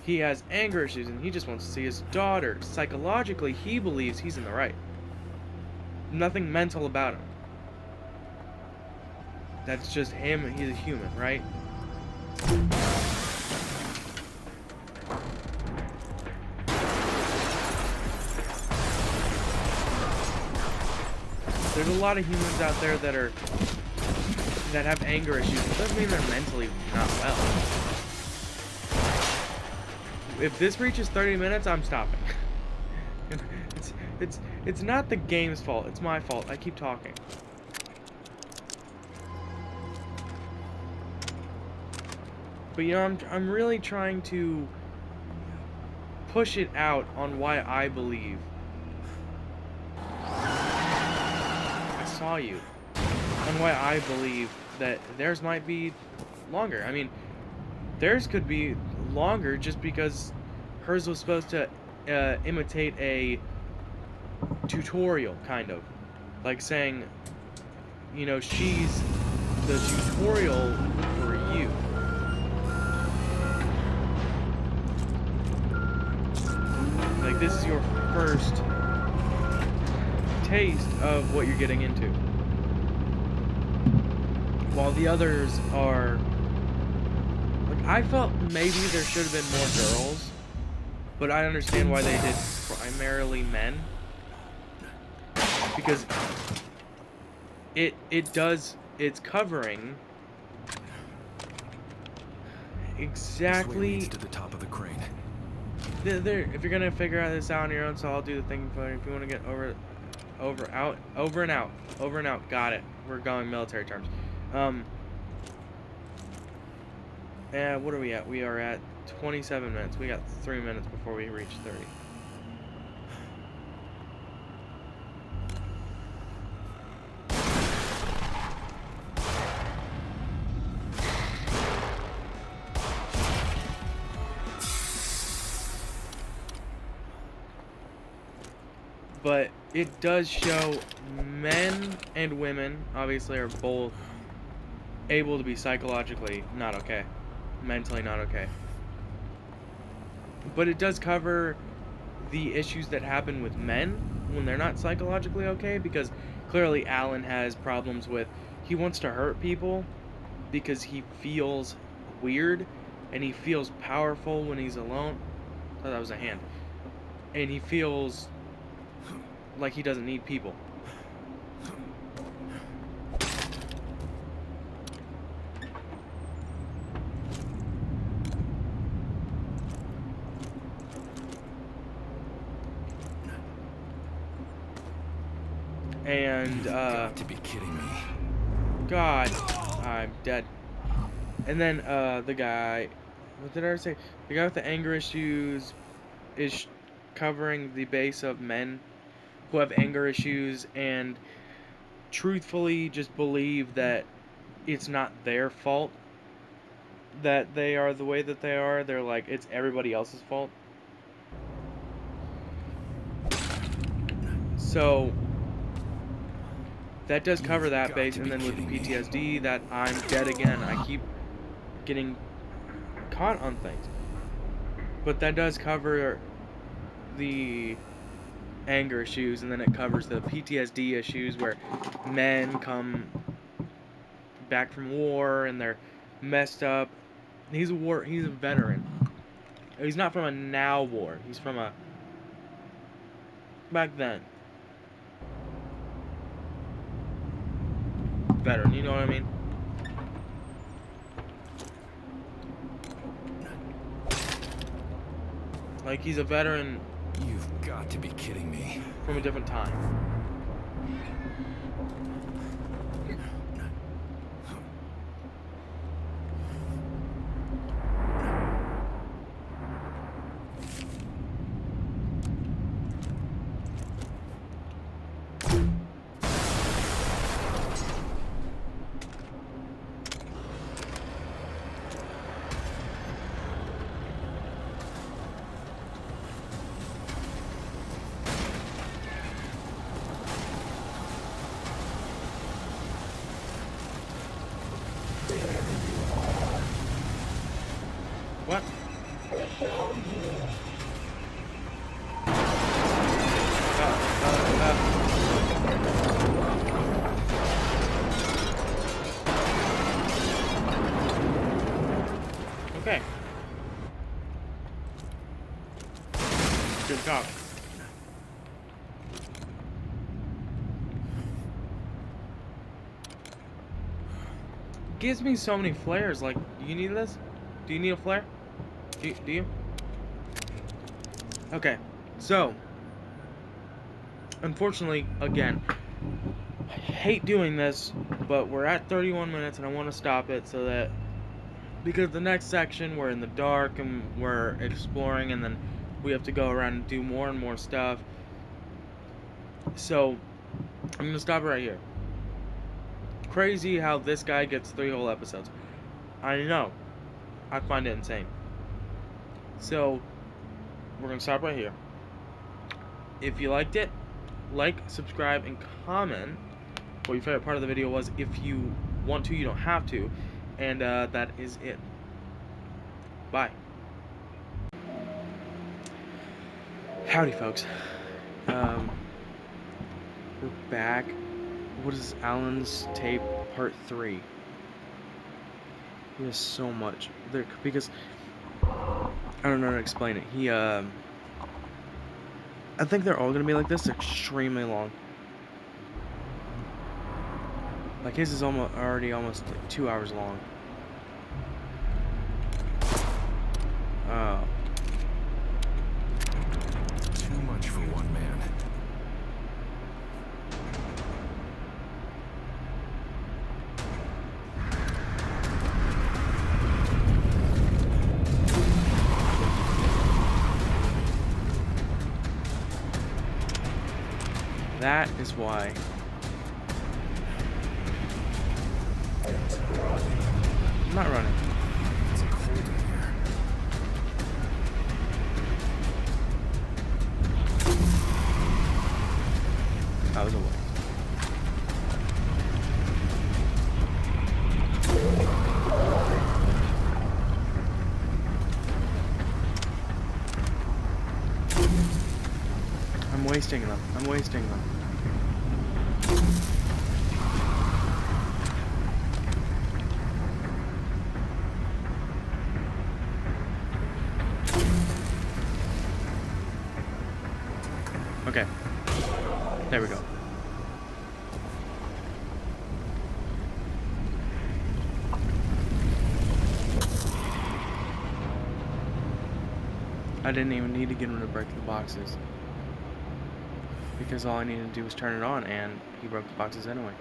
He has anger issues and he just wants to see his daughter. Psychologically, he believes he's in the right. Nothing mental about him. That's just him. He's a human, right? There's a lot of humans out there that have anger issues. It doesn't mean they're mentally not well. If this reaches 30 minutes, I'm stopping. It's not the game's fault. It's my fault. I keep talking. But you know, I'm really trying to push it out on why I believe. I saw you. On why I believe that theirs might be longer. I mean, theirs could be longer just because hers was supposed to imitate a tutorial, kind of. Like saying, you know, she's the tutorial for you. Like, this is your first taste of what you're getting into. While the others are... Like, I felt maybe there should have been more girls, but I understand why they did primarily men. Because it's covering exactly... This way leads to the top of the crane. If you're gonna figure out this out on your own, so I'll do the thing for you. If you want to get over and out, got it. We're going military terms. And what are we at? We are at 27 minutes. We got 3 minutes before we reach 30. But it does show men and women, obviously, are both able to be psychologically not okay. Mentally not okay. But it does cover the issues that happen with men when they're not psychologically okay, because clearly Alan has problems with, he wants to hurt people because he feels weird and he feels powerful when he's alone. Oh, that was a hand. And he feels like he doesn't need people. And You've got to be kidding me. God, I'm dead. And then the guy, what did I say? The guy with the anger issues is covering the base of men who have anger issues and truthfully just believe that it's not their fault that they are the way that they are. They're like, it's everybody else's fault. So that does cover that base, and then with the PTSD, that I'm dead again. I keep getting caught on things. But that does cover the anger issues, and then it covers the PTSD issues where men come back from war and they're messed up He's a veteran. He's not from a now war. He's from a back then. Veteran, you know what I mean? Like, he's a veteran You've got to be kidding me. from a different time. What? Okay. Good job. Gives me so many flares. Like, do you need this? Do you need a flare? Do you? Okay, so unfortunately, again, I hate doing this, but we're at 31 minutes and I want to stop it so that, because the next section we're in the dark and we're exploring and then we have to go around and do more and more stuff. So I'm gonna stop it right here. Crazy how this guy gets 3 whole episodes. I know. I find it insane. So, we're going to stop right here. If you liked it, like, subscribe, and comment what your favorite part of the video was. If you want to, you don't have to. And that is it. Bye. Howdy, folks. We're back. What is Alan's Tape Part 3? He has so much. Because I don't know how to explain it. I think they're all gonna be like this. They're extremely long. Like his is already almost 2 hours long. Oh. Too much for one man. That is why. I'm not running. It's cold in here. I was away. I'm wasting them. I'm wasting them. Okay. There we go. I didn't even need to get him to break the boxes. Because all I needed to do was turn it on and he broke the boxes anyway.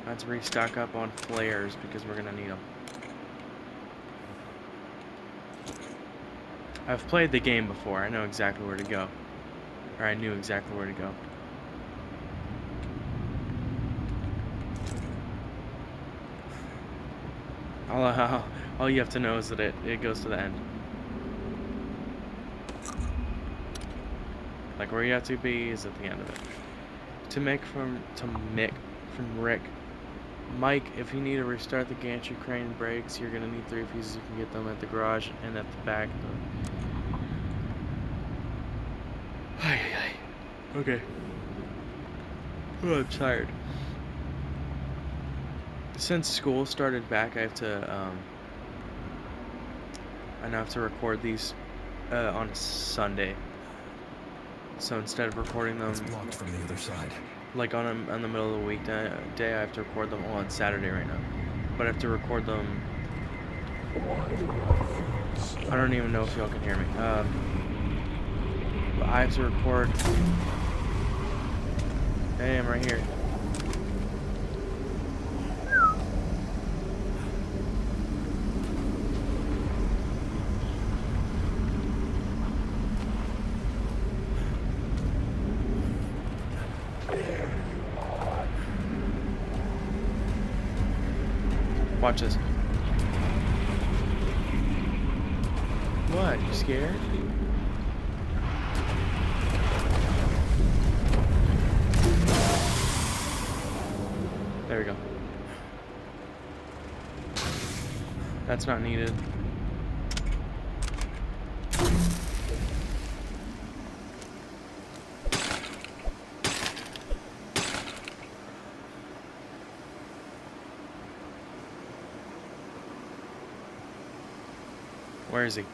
Let's restock up on flares because we're gonna need them. I've played the game before. I know exactly where to go. Or I knew exactly where to go. All you have to know is that it goes to the end. Like where you have to be is at the end of it. From Rick. Mike, if you need to restart the gantry crane brakes, you're gonna need 3 pieces. You can get them at the garage and at the back. Okay. Oh, I'm tired. since school started back, I now have to record these on a Sunday. So instead of recording them It's blocked from the other side. like on the middle of the weekday, I have to record them. Well, it's Saturday right now, but I have to record them. I don't even know if y'all can hear me. But I have to record. Hey, I'm right here. Watch this. What? You scared? There we go. That's not needed. Where is he?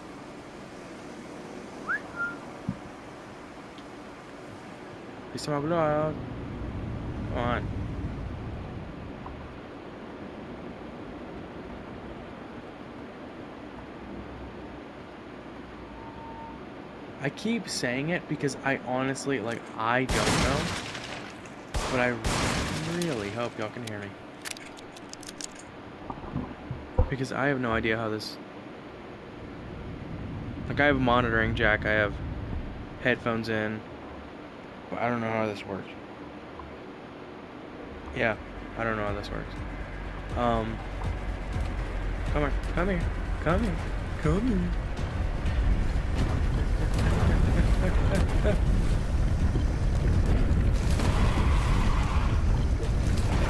He's my blowout. Come on. I keep saying it because I honestly, like, I don't know. But I really hope y'all can hear me. Because I have no idea how this... Like, I have a monitoring jack, I have headphones in, but I don't know how this works. Yeah, I don't know how this works. Come here, come here, come here, come here.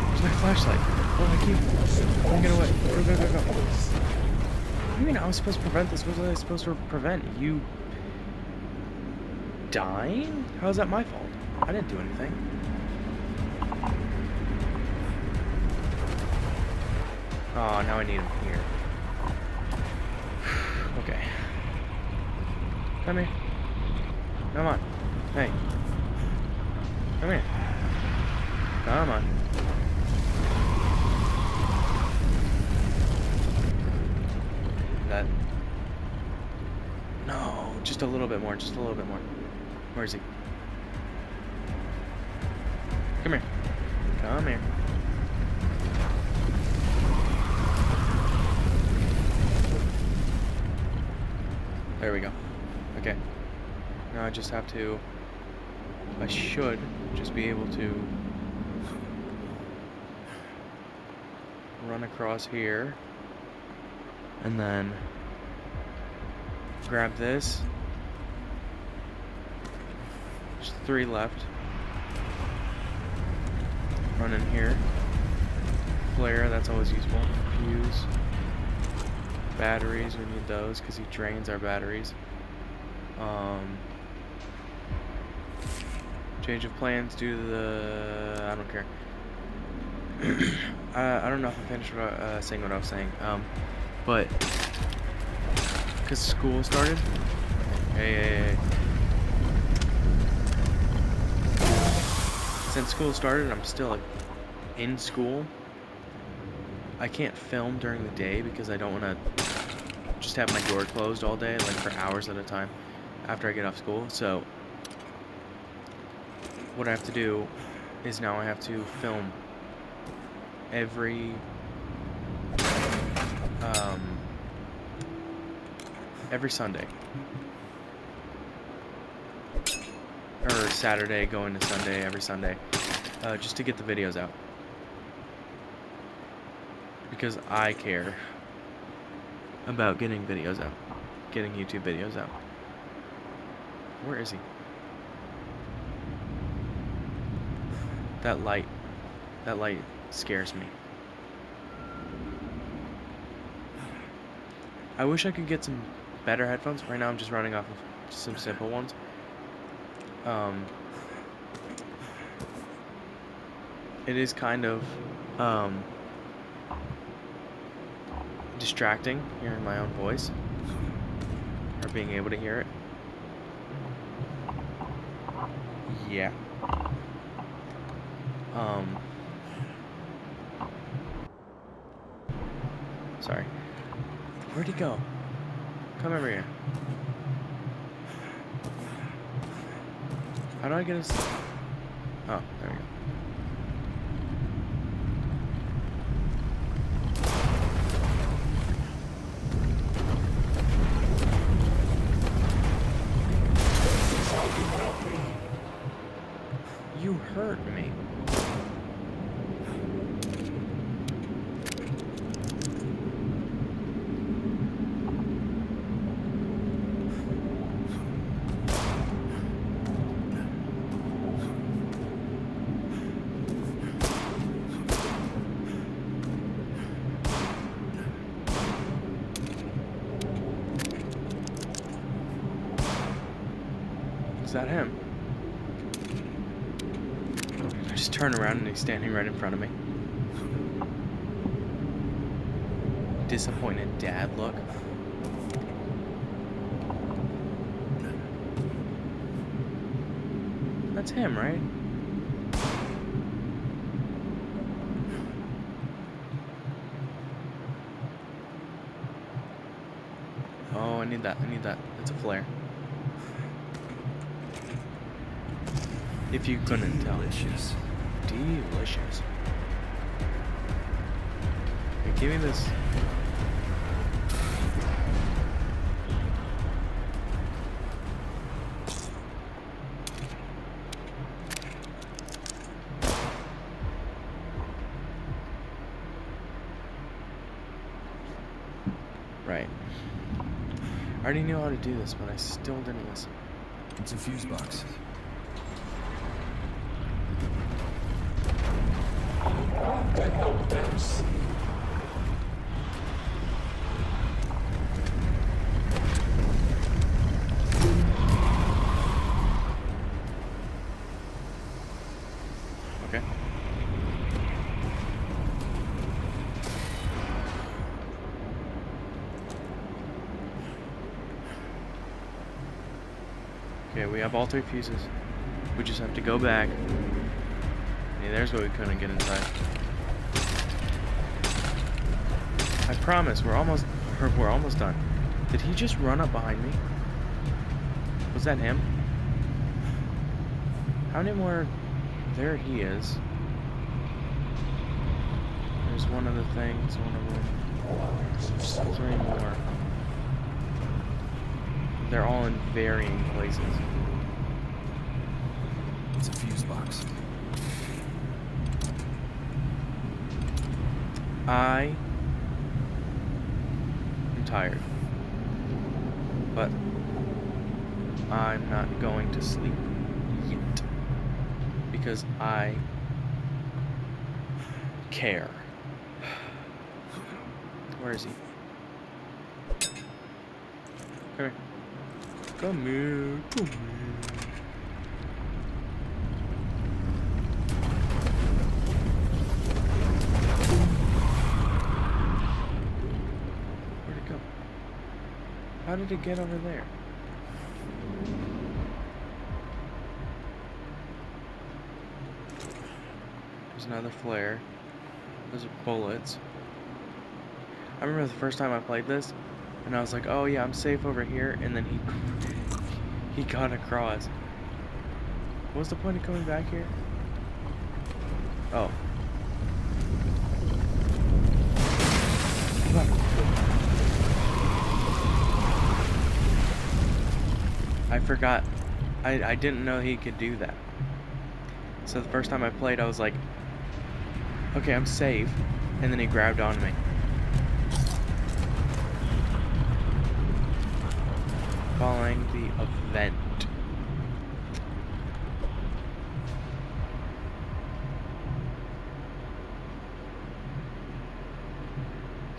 Where's my flashlight? Oh, I keep walking away. Go, go, go, go. What do you mean I was supposed to prevent this? What was I supposed to prevent? You dying? How is that my fault? I didn't do anything. Oh, now I need him here. Okay. Come here. Come on. Hey. Come here. Come on. That. No, just a little bit more, just a little bit more. Where is he? Come here. Come here. There we go. Okay. Now I just have to... I should just be able to run across here. And then grab this. There's 3 left. Run in here. Flare, that's always useful. Fuse. Batteries, we need those because he drains our batteries. Change of plans due to the... I don't care. I don't know if I finished saying what I was saying. But because school started. Hey. Since school started, I'm still like in school. I can't film during the day because I don't want to just have my door closed all day, like for hours at a time after I get off school. So what I have to do is now I have to film every Sunday, or Saturday going to Sunday, every Sunday, just to get the videos out, because I care about getting videos out, getting YouTube videos out. Where is he? That light scares me. I wish I could get some better headphones. Right now I'm just running off of some simple ones. It is kind of distracting hearing my own voice or being able to hear it. Yeah. Sorry. Where'd he go? Come over here. How do I get his... Oh, there we go. You hurt me. Is that him? I just turn around and he's standing right in front of me. Disappointed dad look. That's him, right? Oh, I need that. I need that. It's a flare. If you couldn't tell. Delicious. Delicious. Hey, give me this. Right. I already knew how to do this, but I still didn't listen. It's a fuse box. Okay. Okay, we have all 3 fuses. We just have to go back. Hey, there's where we couldn't get inside. I promise, we're almost done. Did he just run up behind me? Was that him? How many more? There he is. There's one of the things, one of them. 3 more. They're all in varying places. It's a fuse box. I am tired, but I'm not going to sleep yet because I care. Where is he? Come here. Come here. Come here. How did it get over there? There's another flare. Those are bullets. I remember the first time I played this, and I was like, oh yeah, I'm safe over here, and then he got across. What was the point of coming back here? Oh. Come on. I forgot. I didn't know he could do that. So the first time I played, I was like, okay, I'm safe. And then he grabbed onto me. Following the event.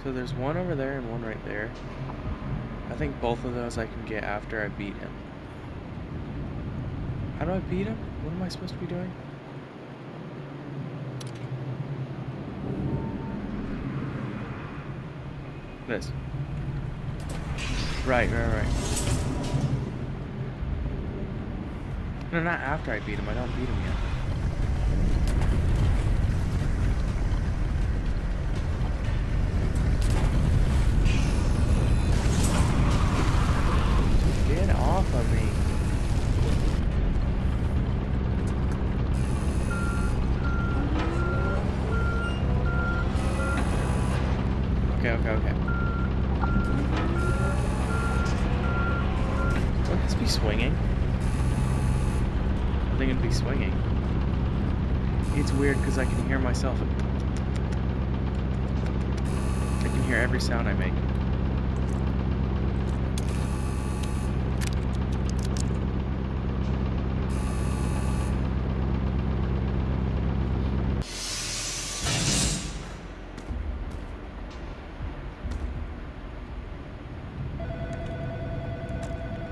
So there's one over there and one right there. I think both of those I can get after I beat him. How do I beat him? What am I supposed to be doing? This. Right. No, not after I beat him. I don't beat him yet. Get off of me. Okay. Would this be swinging? I think it'd be swinging. It's weird because I can hear myself. I can hear every sound I make.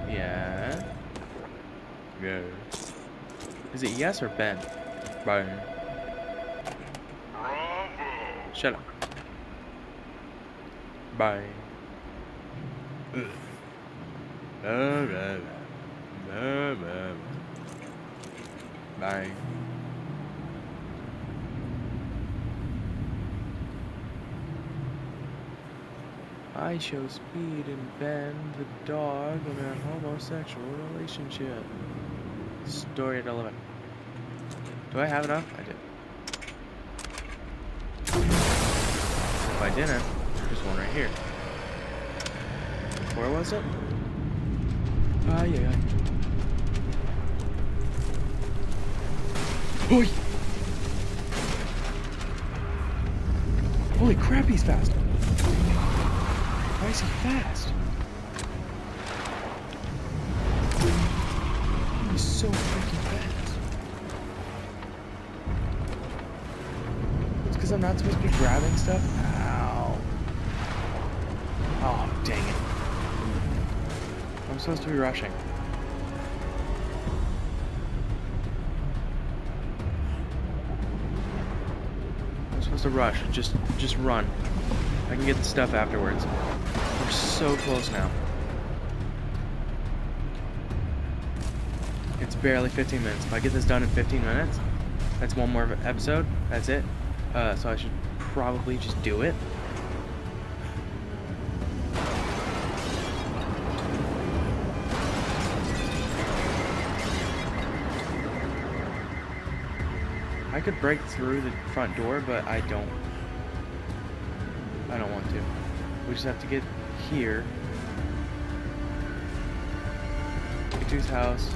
Yeah. Go. Is it yes or Ben? Bye. Bravo! Shut up. Bye. Bye. I show speed and Ben the dog in a homosexual relationship. Story at 11. Do I have enough? I did. If I didn't, there's one right here. Where was it? Ah, yeah. Oi! Holy crap, he's fast! Why is he fast? He's so freaking fast. It's because I'm not supposed to be grabbing stuff? Ow. Oh, dang it. I'm supposed to be rushing. I'm supposed to rush. Just run. I can get the stuff afterwards. We're so close now. It's barely 15 minutes. If I get this done in 15 minutes, that's one more episode. That's it. So I should probably just do it. I could break through the front door, but I don't want to. We just have to get here. Get to his house.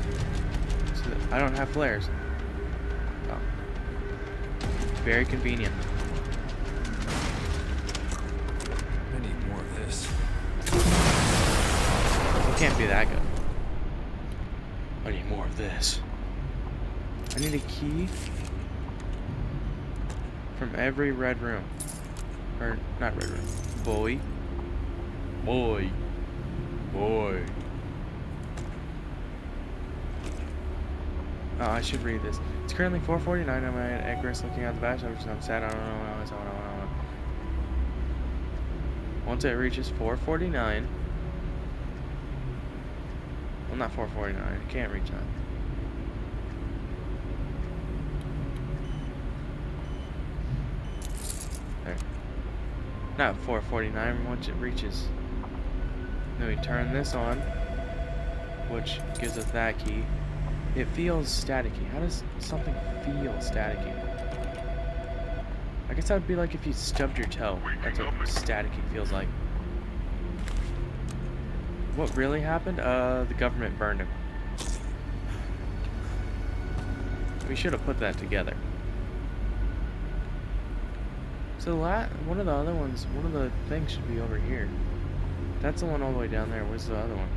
So that I don't have flares. Oh. Very convenient. I need more of this. It can't be that good. I need more of this. I need a key from every red room. Or, not red room. Boy. Oh, I should read this. It's currently 4:49. I'm at Egress looking out the back. I'm sad. I don't know. Once it reaches 4:49. Well, not 4:49. It can't reach that. There. Not 4:49. Once it reaches. Then we turn this on, which gives us that key. It feels staticky. How does something feel staticky? I guess that would be like if you stubbed your toe. That's what staticky feels like. What really happened? The government burned him. We should have put that together. So one of the other ones, one of the things should be over here. That's the one all the way down there. Where's the other one?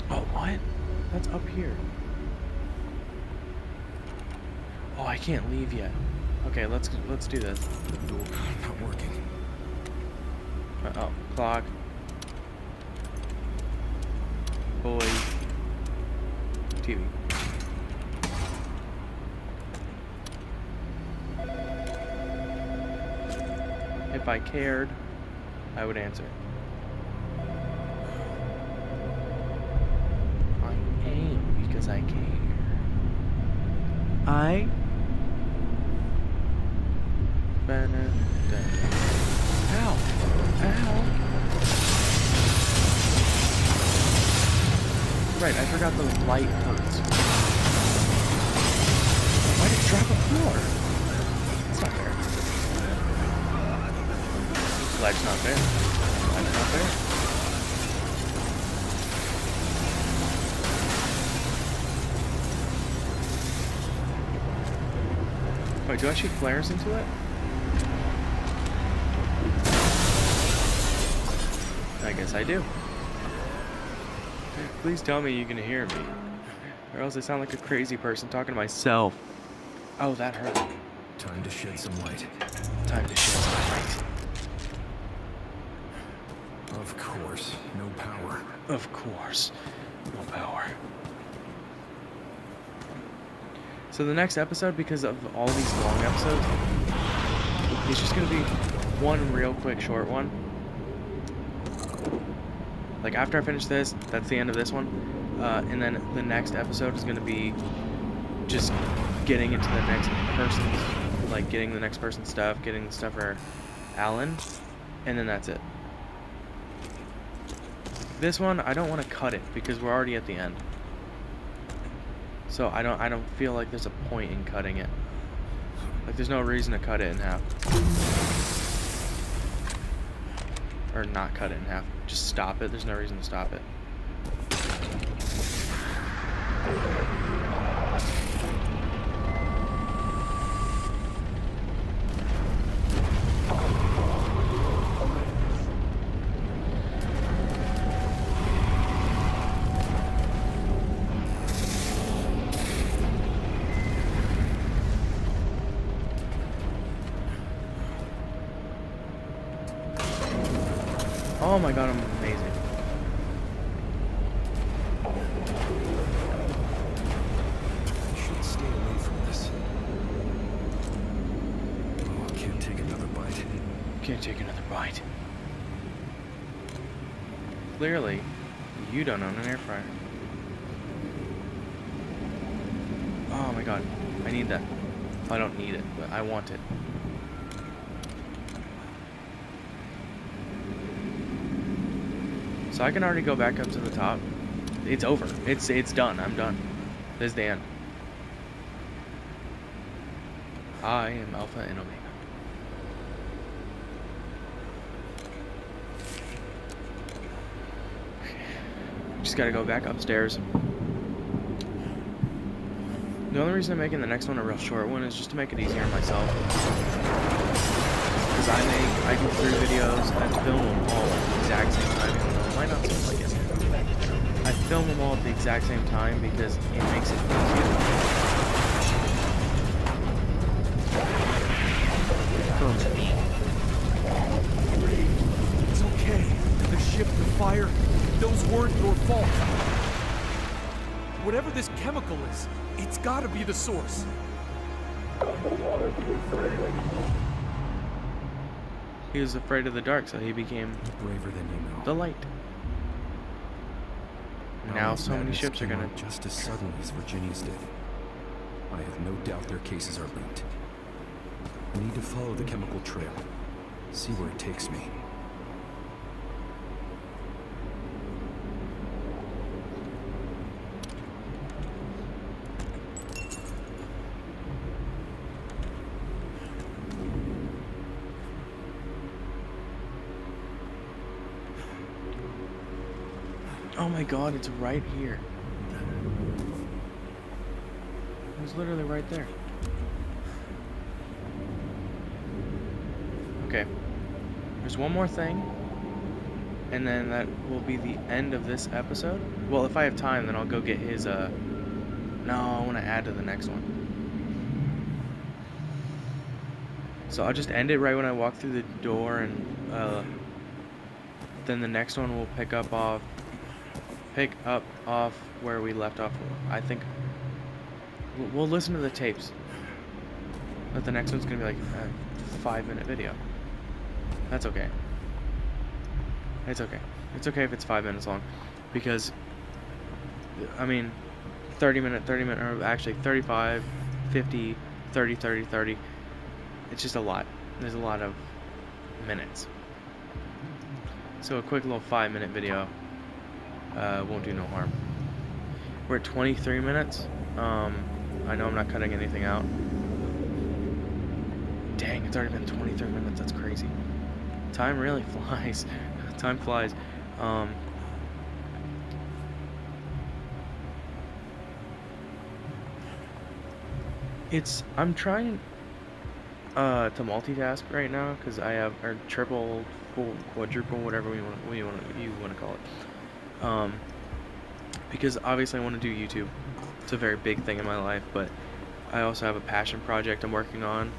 Oh, what? That's up here. Oh, I can't leave yet. Okay, let's do this. The door not working. Oh, clock. Boy. TV. If I cared, I would answer. I aim because I care. I... Ow! Ow! Right, I forgot the light hurts. Why did it drop a floor? It's not fair. Light's not there. Light's not there. Wait, do I shoot flares into it? I guess I do. Please tell me you can hear me. Or else I sound like a crazy person talking to myself. Oh, that hurt. Time to shed some light. Time to shed some light. Of course, no power. Of course, no power. So the next episode, because of all these long episodes, it's just gonna be one real quick short one. Like after I finish this, that's the end of this one. And then the next episode is gonna be just getting into the next person's, like getting the next person's stuff, getting the stuff for Alan, and then that's it. This one, I don't want to cut it because we're already at the end. So I don't feel like there's a point in cutting it. Like there's no reason to cut it in half. Or not cut it in half. Just stop it. There's no reason to stop it. Oh my god, I'm amazing. I should stay away from this. Oh, I can't take another bite. Can't take another bite. Clearly, you don't own an air fryer. Oh my god, I need that. I don't need it, but I want it. So I can already go back up to the top. It's over. It's done. I'm done. This is the end. I am Alpha and Omega. Just gotta go back upstairs. The only reason I'm making the next one a real short one is just to make it easier on myself. Because I do 3 videos, I film them all at the exact same time, even though it might not seem like it. I film them all at the exact same time because it makes it easier. It's okay. The ship, the fire, those weren't your fault. Whatever this chemical is, it's gotta be the source. He was afraid of the dark, so he became Braver than you know. the light. Now Alan's so many madness ships are came gonna... on just as suddenly as Virginia's did. I have no doubt their cases are linked. I need to follow the chemical trail. See where it takes me. Oh my god, it's right here. It was literally right there. Okay. There's one more thing. And then that will be the end of this episode. Well, if I have time, then I'll go get his, No, I want to add to the next one. So I'll just end it right when I walk through the door, and, then the next one will pick up off where we left off. I think we'll listen to the tapes. But the next one's gonna be like a 5-minute video. That's okay. It's okay. It's okay if it's 5 minutes long, because, I mean, 30 minute, or actually 35, 50, 30, 30, 30. It's just a lot. There's a lot of minutes. So a quick little 5-minute video won't do no harm. We're at 23 minutes. I know I'm not cutting anything out. Dang, it's already been 23 minutes. That's crazy. Time really flies. Time flies. I'm trying to multitask right now because I have or triple, full, quadruple, whatever you want to call it. Because obviously I want to do YouTube. It's a very big thing in my life, but I also have a passion project I'm working on,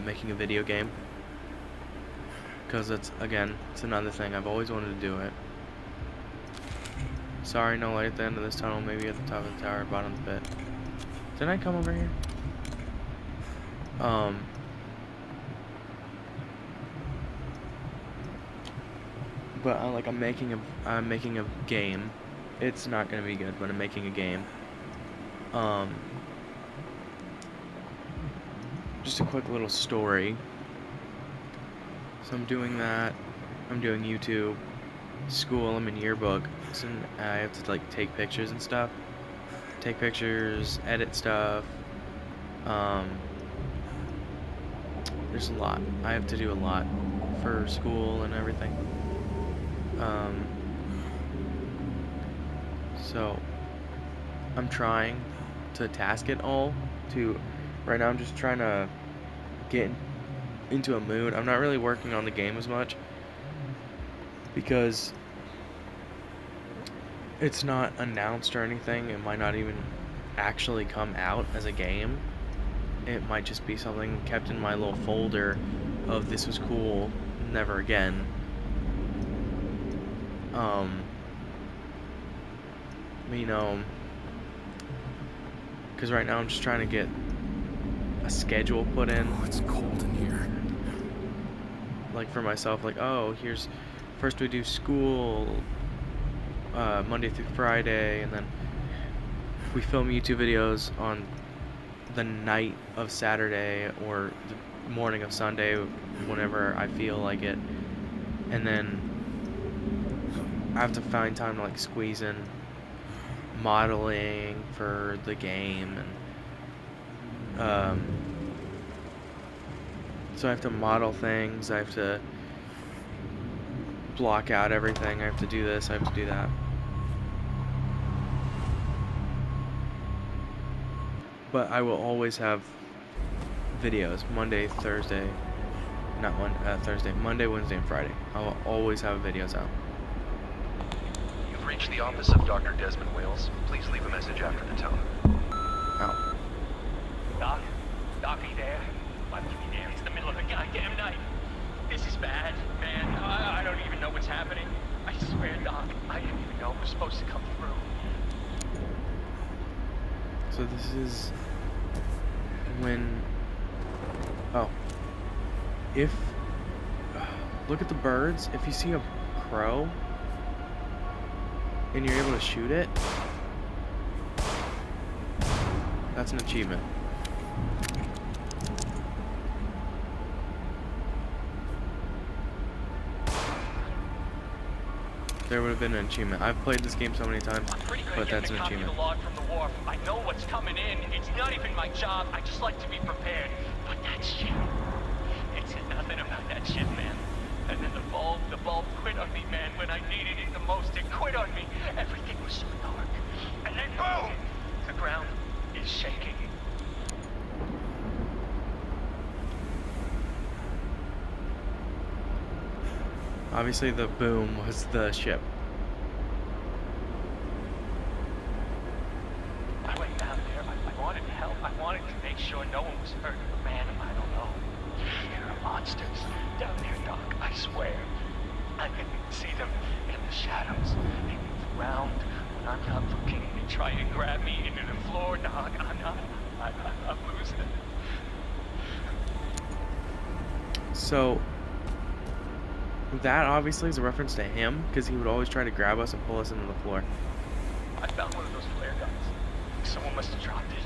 making a video game. Because it's another thing. I've always wanted to do it. Sorry, no light at the end of this tunnel. Maybe at the top of the tower, bottom of the pit. Didn't I come over here? But I'm making a game. It's not gonna be good, but I'm making a game. Just a quick little story. So I'm doing that. I'm doing YouTube. School, I'm in yearbook. So I have to take pictures and stuff. Take pictures, edit stuff. There's a lot. I have to do a lot for school and everything. So I'm trying to task it all right now I'm just trying to get into a mood. I'm not really working on the game as much because it's not announced or anything. It might not even actually come out as a game. It might just be something kept in my little folder of this was cool, never again. Because right now I'm just trying to get a schedule put in. Oh, it's cold in here. For myself, here's first we do school Monday through Friday, and then we film YouTube videos on the night of Saturday or the morning of Sunday, whenever I feel like it, and then I have to find time to squeeze in modeling for the game, and so I have to model things, I have to block out everything, I have to do this, I have to do that. But I will always have videos, Monday, Thursday, Monday, Wednesday, and Friday. I will always have videos out. You've reached the office of Dr. Desmond Wales. Please leave a message after the tone. Out. Doc? Doc, are you there? I'm there. It's the middle of the goddamn night. This is bad, man. I don't even know what's happening. I swear, Doc, I didn't even know it was supposed to come through. So this is when, look at the birds. If you see a crow and you're able to shoot it, that's an achievement. There would have been an achievement. I've played this game so many times, but that's an achievement. The log from the wharf. I know what's coming in. It's not even my job. I just like to be prepared. But that shit, it's nothing about that shit, man. And then the bulb quit on me, man. When I needed it the most, it quit on me. Everything was so dark. And then boom! The ground is shaking. Obviously the boom was the ship. I went down there. I wanted to help. I wanted to make sure no one was hurt. But man, I don't know. There are monsters down there, Doc. I swear. I can see them in the shadows. They move around when I'm not looking. They try and grab me into the floor, Doc. I'm losing it. So That obviously is a reference to him, because he would always try to grab us and pull us into the floor. I found one of those flare guns. Someone must have dropped it.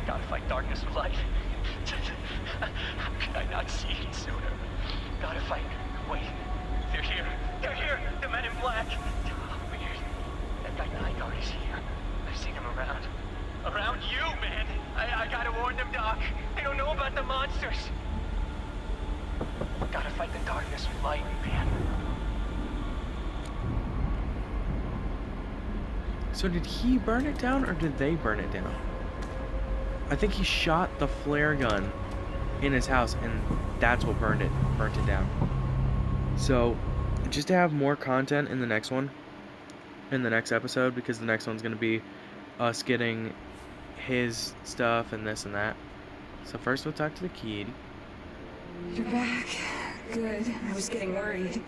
Gotta fight darkness with light. How could I not see it sooner? Gotta fight. Wait. They're here. They're here. The men in black. Oh, weird. That guy Nygaard is here. I've seen him around. Around you, man. I gotta warn them, Doc. They don't know about the monsters. Gotta fight the darkness with light, man. So did he burn it down, or did they burn it down? I think he shot the flare gun in his house, and that's what burnt it down. So, just to have more content in the next one, in the next episode, because the next one's going to be us getting his stuff and this and that. So first we'll talk to the kid. You're back. Good. I was getting worried.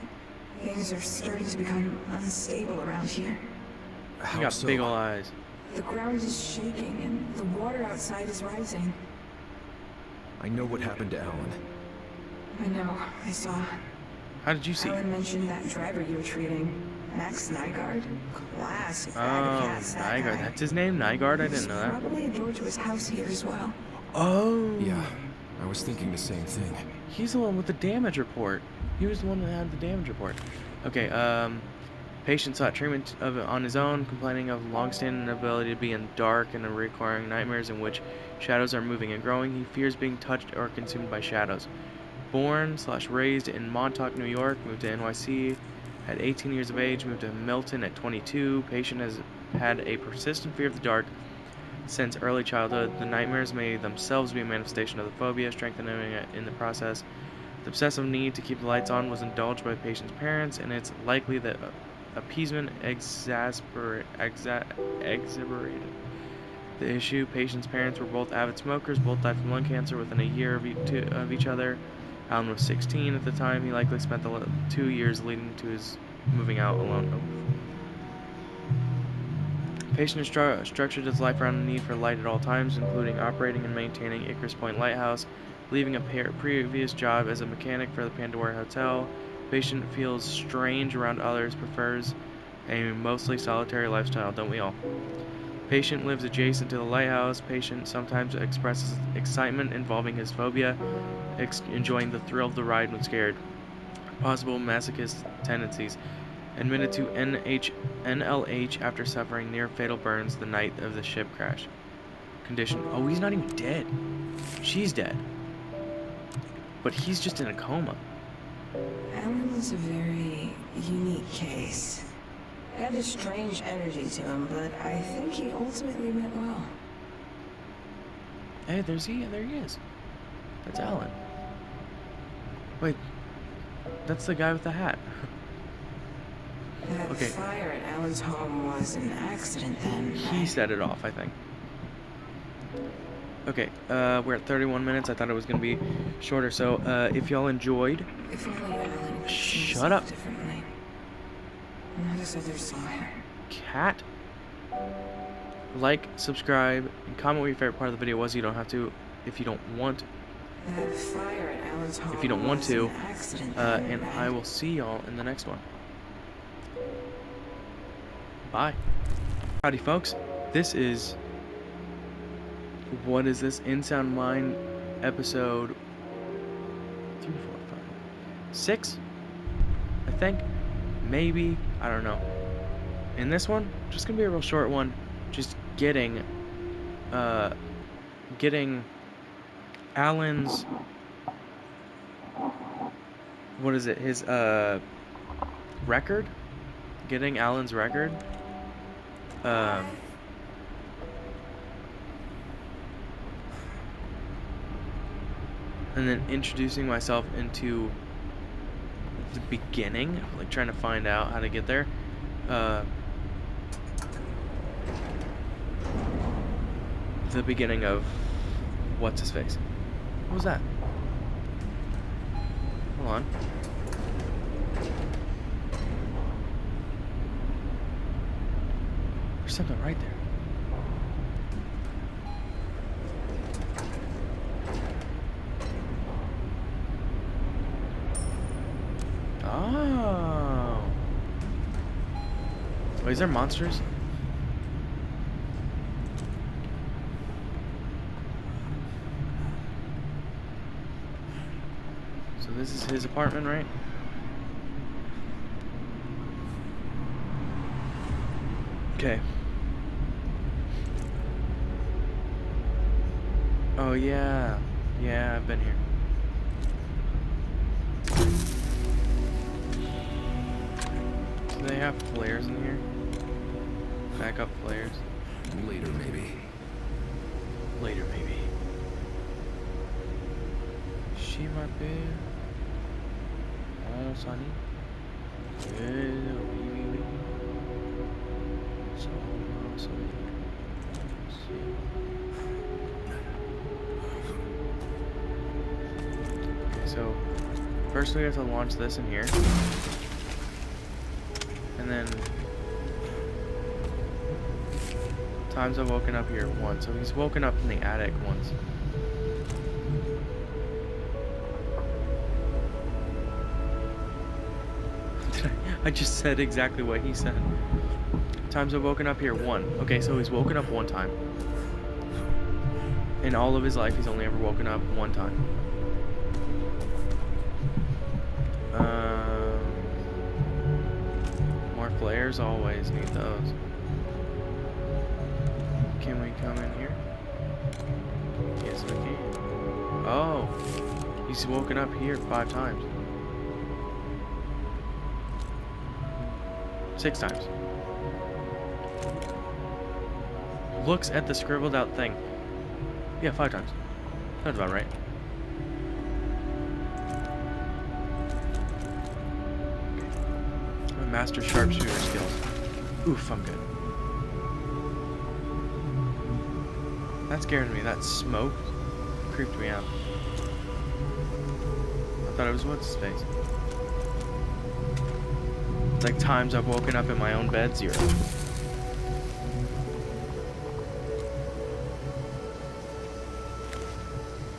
Things are starting to become unstable around here. He got big ol' eyes. The ground is shaking and the water outside is rising. I know what happened to Alan. I know. I saw. How did you see? Alan mentioned that driver you were treating, Max Nygaard. Classic Oh, bag of cats, that Nygaard. guy. That's his name, Nygaard? I didn't know that. Probably a door to his house here as well. Oh. Yeah, I was thinking the same thing. He's the one with the damage report. He was the one that had the damage report. Okay, patient sought treatment on his own, complaining of long-standing inability to be in dark and requiring nightmares in which shadows are moving and growing. He fears being touched or consumed by shadows. Born/raised in Montauk, New York, moved to NYC at 18 years of age, moved to Milton at 22. Patient has had a persistent fear of the dark since early childhood. The nightmares may themselves be a manifestation of the phobia, strengthening it in the process. The obsessive need to keep the lights on was indulged by the patient's parents, and it's likely that appeasement exacerbated the issue. Patient's parents were both avid smokers. Both died from lung cancer within a year of each other. Alan was 16 at the time. He likely spent the 2 years leading to his moving out alone. Patient has structured his life around the need for light at all times, including operating and maintaining Icarus Point Lighthouse, leaving a previous job as a mechanic for the Pandora Hotel. Patient feels strange around others, prefers a mostly solitary lifestyle, don't we all? Patient lives adjacent to the lighthouse. Patient sometimes expresses excitement involving his phobia, enjoying the thrill of the ride when scared. Possible masochist tendencies. Admitted to NLH after suffering near fatal burns the night of the ship crash. Condition. Oh, he's not even dead. She's dead. But he's just in a coma. Alan was a very unique case. Had a strange energy to him, but I think he ultimately meant well. Hey, there he is. That's Alan. Wait, that's the guy with the hat. That Okay. fire at Alan's home was an accident then. He set it off, I think. Okay, we're at 31 minutes. I thought it was going to be shorter, so if y'all enjoyed... If only Alan could see Shut himself up. differently. Notice others saw him. Cat. Like, subscribe, and comment what your favorite part of the video was. You don't have to if you don't want. That fire at Alan's home If you don't want was to, an accident then, and I will see y'all in the next one. Bye. Howdy, folks. This is... What is this? In Sound Mind episode 3, 4, 5, 6, I think. Maybe. I don't know. In this one, just gonna be a real short one. Just getting Alan's, what is it? His record. Getting Alan's record. And then introducing myself into the beginning, like trying to find out how to get there. The beginning of what's his face? What was that? Hold on. There's something right there. Wait, is there monsters? So this is his apartment, right? Okay. Oh yeah. Yeah, I've been here. Do they have flares in here? Backup flares. Later, maybe. Later, maybe. She might be. Oh, Sonny. So, first we have to launch this in here. And then times I've woken up here once. So he's woken up in the attic once. I just said exactly what he said. Times I've woken up here one. Okay, so he's woken up one time. In all of his life, he's only ever woken up one time. More flares, always need those. Can we come in here? Yes, we can. Oh, he's woken up here 5 times. 6 times. Looks at the scribbled out thing. Yeah, 5 times. That's about right. My master sharpshooter skills. Oof, I'm good. That scared me. That smoke creeped me out. I thought it was what's his face. Like times I've woken up in my own bed, 0.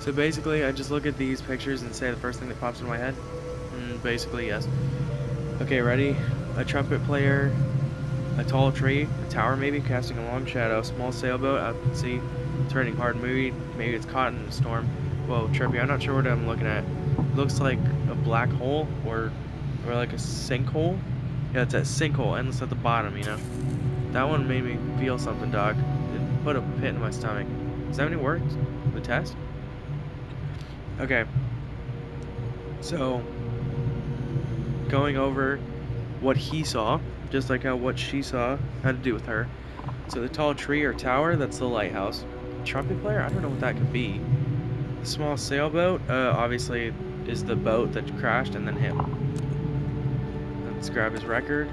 So basically, I just look at these pictures and say the first thing that pops in my head. Basically, yes. Okay, ready? A trumpet player, a tall tree, a tower maybe, casting a long shadow, small sailboat out at sea, turning hard maybe it's caught in a storm. Whoa, trippy, I'm not sure what I'm looking at. It looks like a black hole or like a sinkhole. Yeah, it's that sinkhole, endless at the bottom, you know? That one made me feel something, dog. It put a pit in my stomach. Does that have any words? The test? Okay. So, going over what he saw, just like how what she saw had to do with her. So the tall tree or tower, that's the lighthouse. Trumpet player? I don't know what that could be. The small sailboat, obviously, is the boat that crashed and then him. Let's grab his record.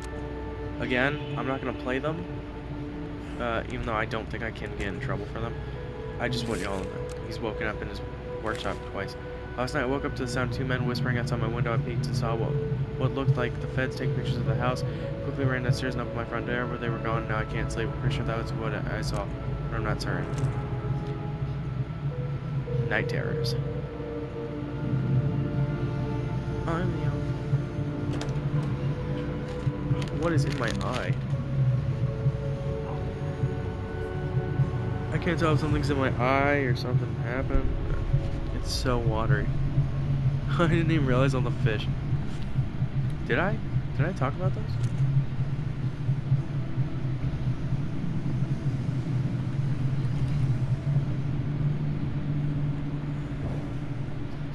Again, I'm not going to play them, even though I don't think I can get in trouble for them. I just want y'all to know. He's woken up in his workshop twice. Last night I woke up to the sound of 2 men whispering outside my window. I peeked and saw what looked like the feds taking pictures of the house. Quickly ran downstairs and up my front door, but they were gone. Now I can't sleep. I'm pretty sure that was what I saw, but I'm not certain. Night terrors. I'm young. What is in my eye? I can't tell if something's in my eye or something happened. It's so watery. I didn't even realize on the fish. Did I? Did I talk about those?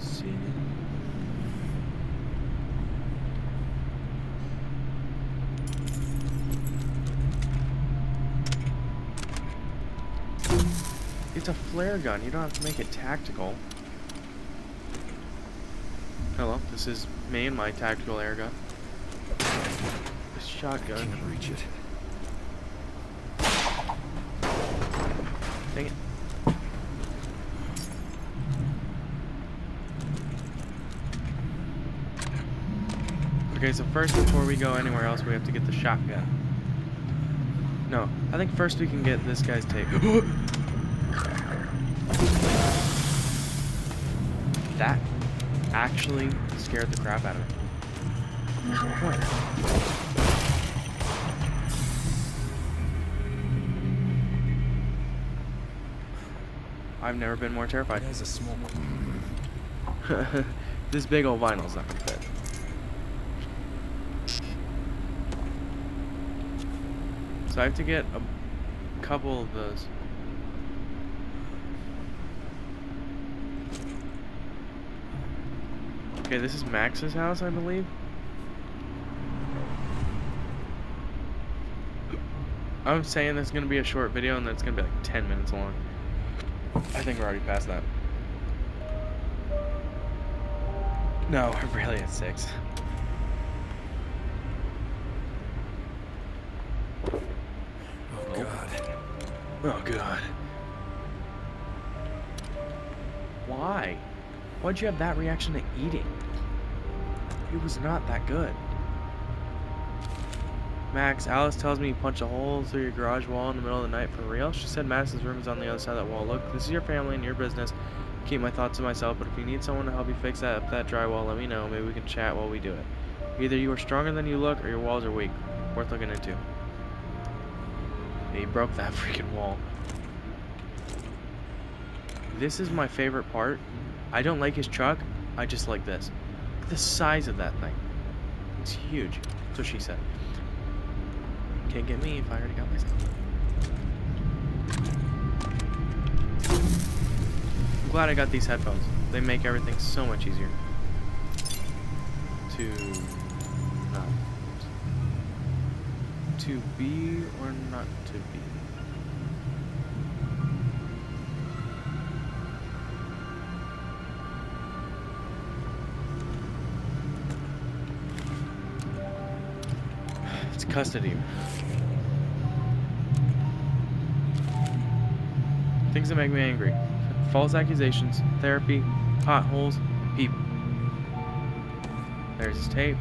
See. It's a flare gun. You don't have to make it tactical. Hello, this is me and my tactical air gun. This shotgun. Can't reach it. Dang it. Okay, so first, before we go anywhere else, we have to get the shotgun. No, I think first we can get this guy's tape. That actually scared the crap out of me. I've never been more terrified. It has a small. This big old vinyl's not gonna fit. So I have to get a couple of those. Okay, this is Max's house, I believe. I'm saying this is gonna be a short video and that's gonna be like 10 minutes long. I think we're already past that. No, we're really at 6. Oh God. Oh God. Why? Why'd you have that reaction to eating? It was not that good. Max, Alice tells me you punched a hole through your garage wall in the middle of the night for real. She said Max's room is on the other side of that wall. Look, this is your family and your business. Keep my thoughts to myself, but if you need someone to help you fix that drywall, let me know. Maybe we can chat while we do it. Either you are stronger than you look or your walls are weak. Worth looking into. Yeah, he broke that freaking wall. This is my favorite part. I don't like his truck. I just like this. Look at the size of that thing. It's huge. That's what she said. Can't get me if I already got myself. I'm glad I got these headphones. They make everything so much easier. To be or not to be. It's custody. Things that make me angry. False accusations, therapy, potholes, people. There's his tape.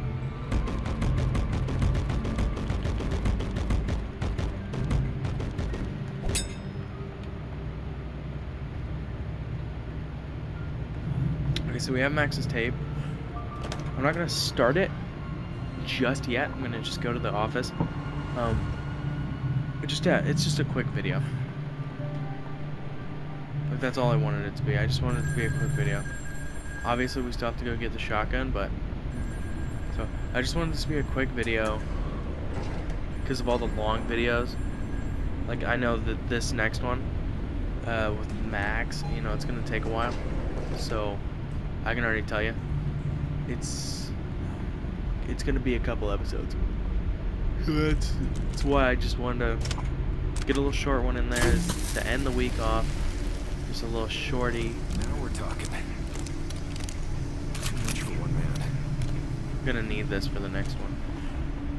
Okay, so we have Max's tape. I'm not gonna start it just yet. I'm gonna just go to the office. It's just a quick video. Like, that's all I wanted it to be. I just wanted it to be a quick video. Obviously, we still have to go get the shotgun, but so I just wanted this to be a quick video because of all the long videos. Like, I know that this next one with Max, you know, it's gonna take a while. So I can already tell you, it's gonna be a couple episodes. So that's why I just wanted to get a little short one in there to end the week off. Just a little shorty. Now we're talking. Too much for one man. I'm gonna need this for the next one.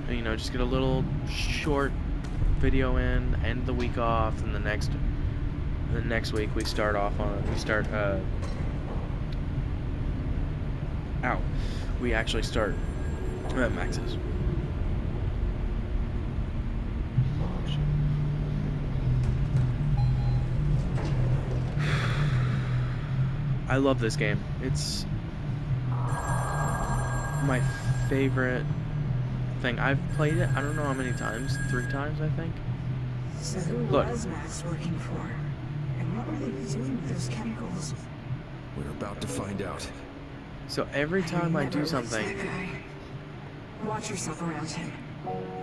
And, you know, just get a little short video in, end the week off, and the next week we start we actually start at Max's. I love this game. It's my favorite thing. I've played it, I don't know how many times, 3 times I think. So who was Max working for? And what were they doing with those chemicals? We're about to find out. So every time I do something, watch yourself around him.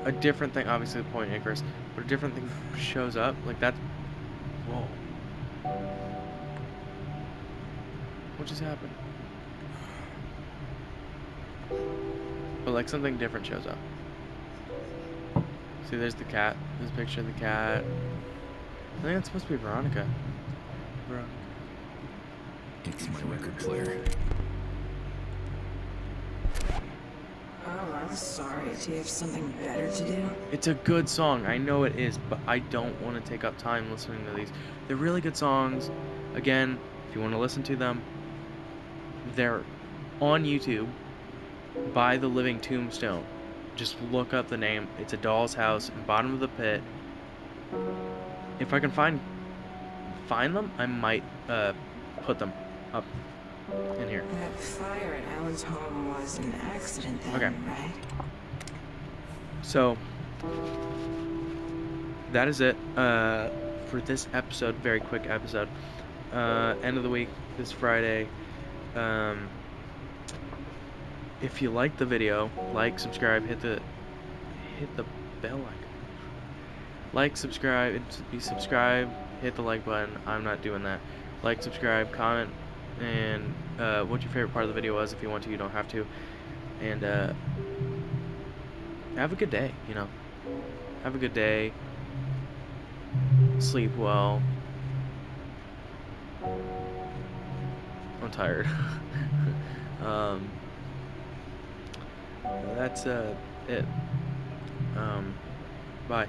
a different thing, obviously the Point Icarus, but a different thing shows up. Like that. Whoa. What just happened? But like something different shows up. See, there's the cat. There's a picture of the cat. I think that's supposed to be Veronica. It's my record player. Oh, I'm sorry. Do you have something better to do? It's a good song. I know it is, but I don't want to take up time listening to these. They're really good songs. Again, if you want to listen to them, they're on YouTube by The Living Tombstone. Just look up the name. It's a doll's house in bottom of the pit. If I can find them, I might put them up in here. That fire at Alan's home was an accident then, Okay. right? So that is it for this episode. Very quick episode. end of the week, this Friday. If you like the video, like, subscribe, hit the bell icon. Like, subscribe, subscribe, hit the like button. I'm not doing that. Like, subscribe, comment, and what your favorite part of the video was. If you want to, you don't have to. And have a good day, you know. Have a good day. Sleep well. I'm tired. That's it. Bye.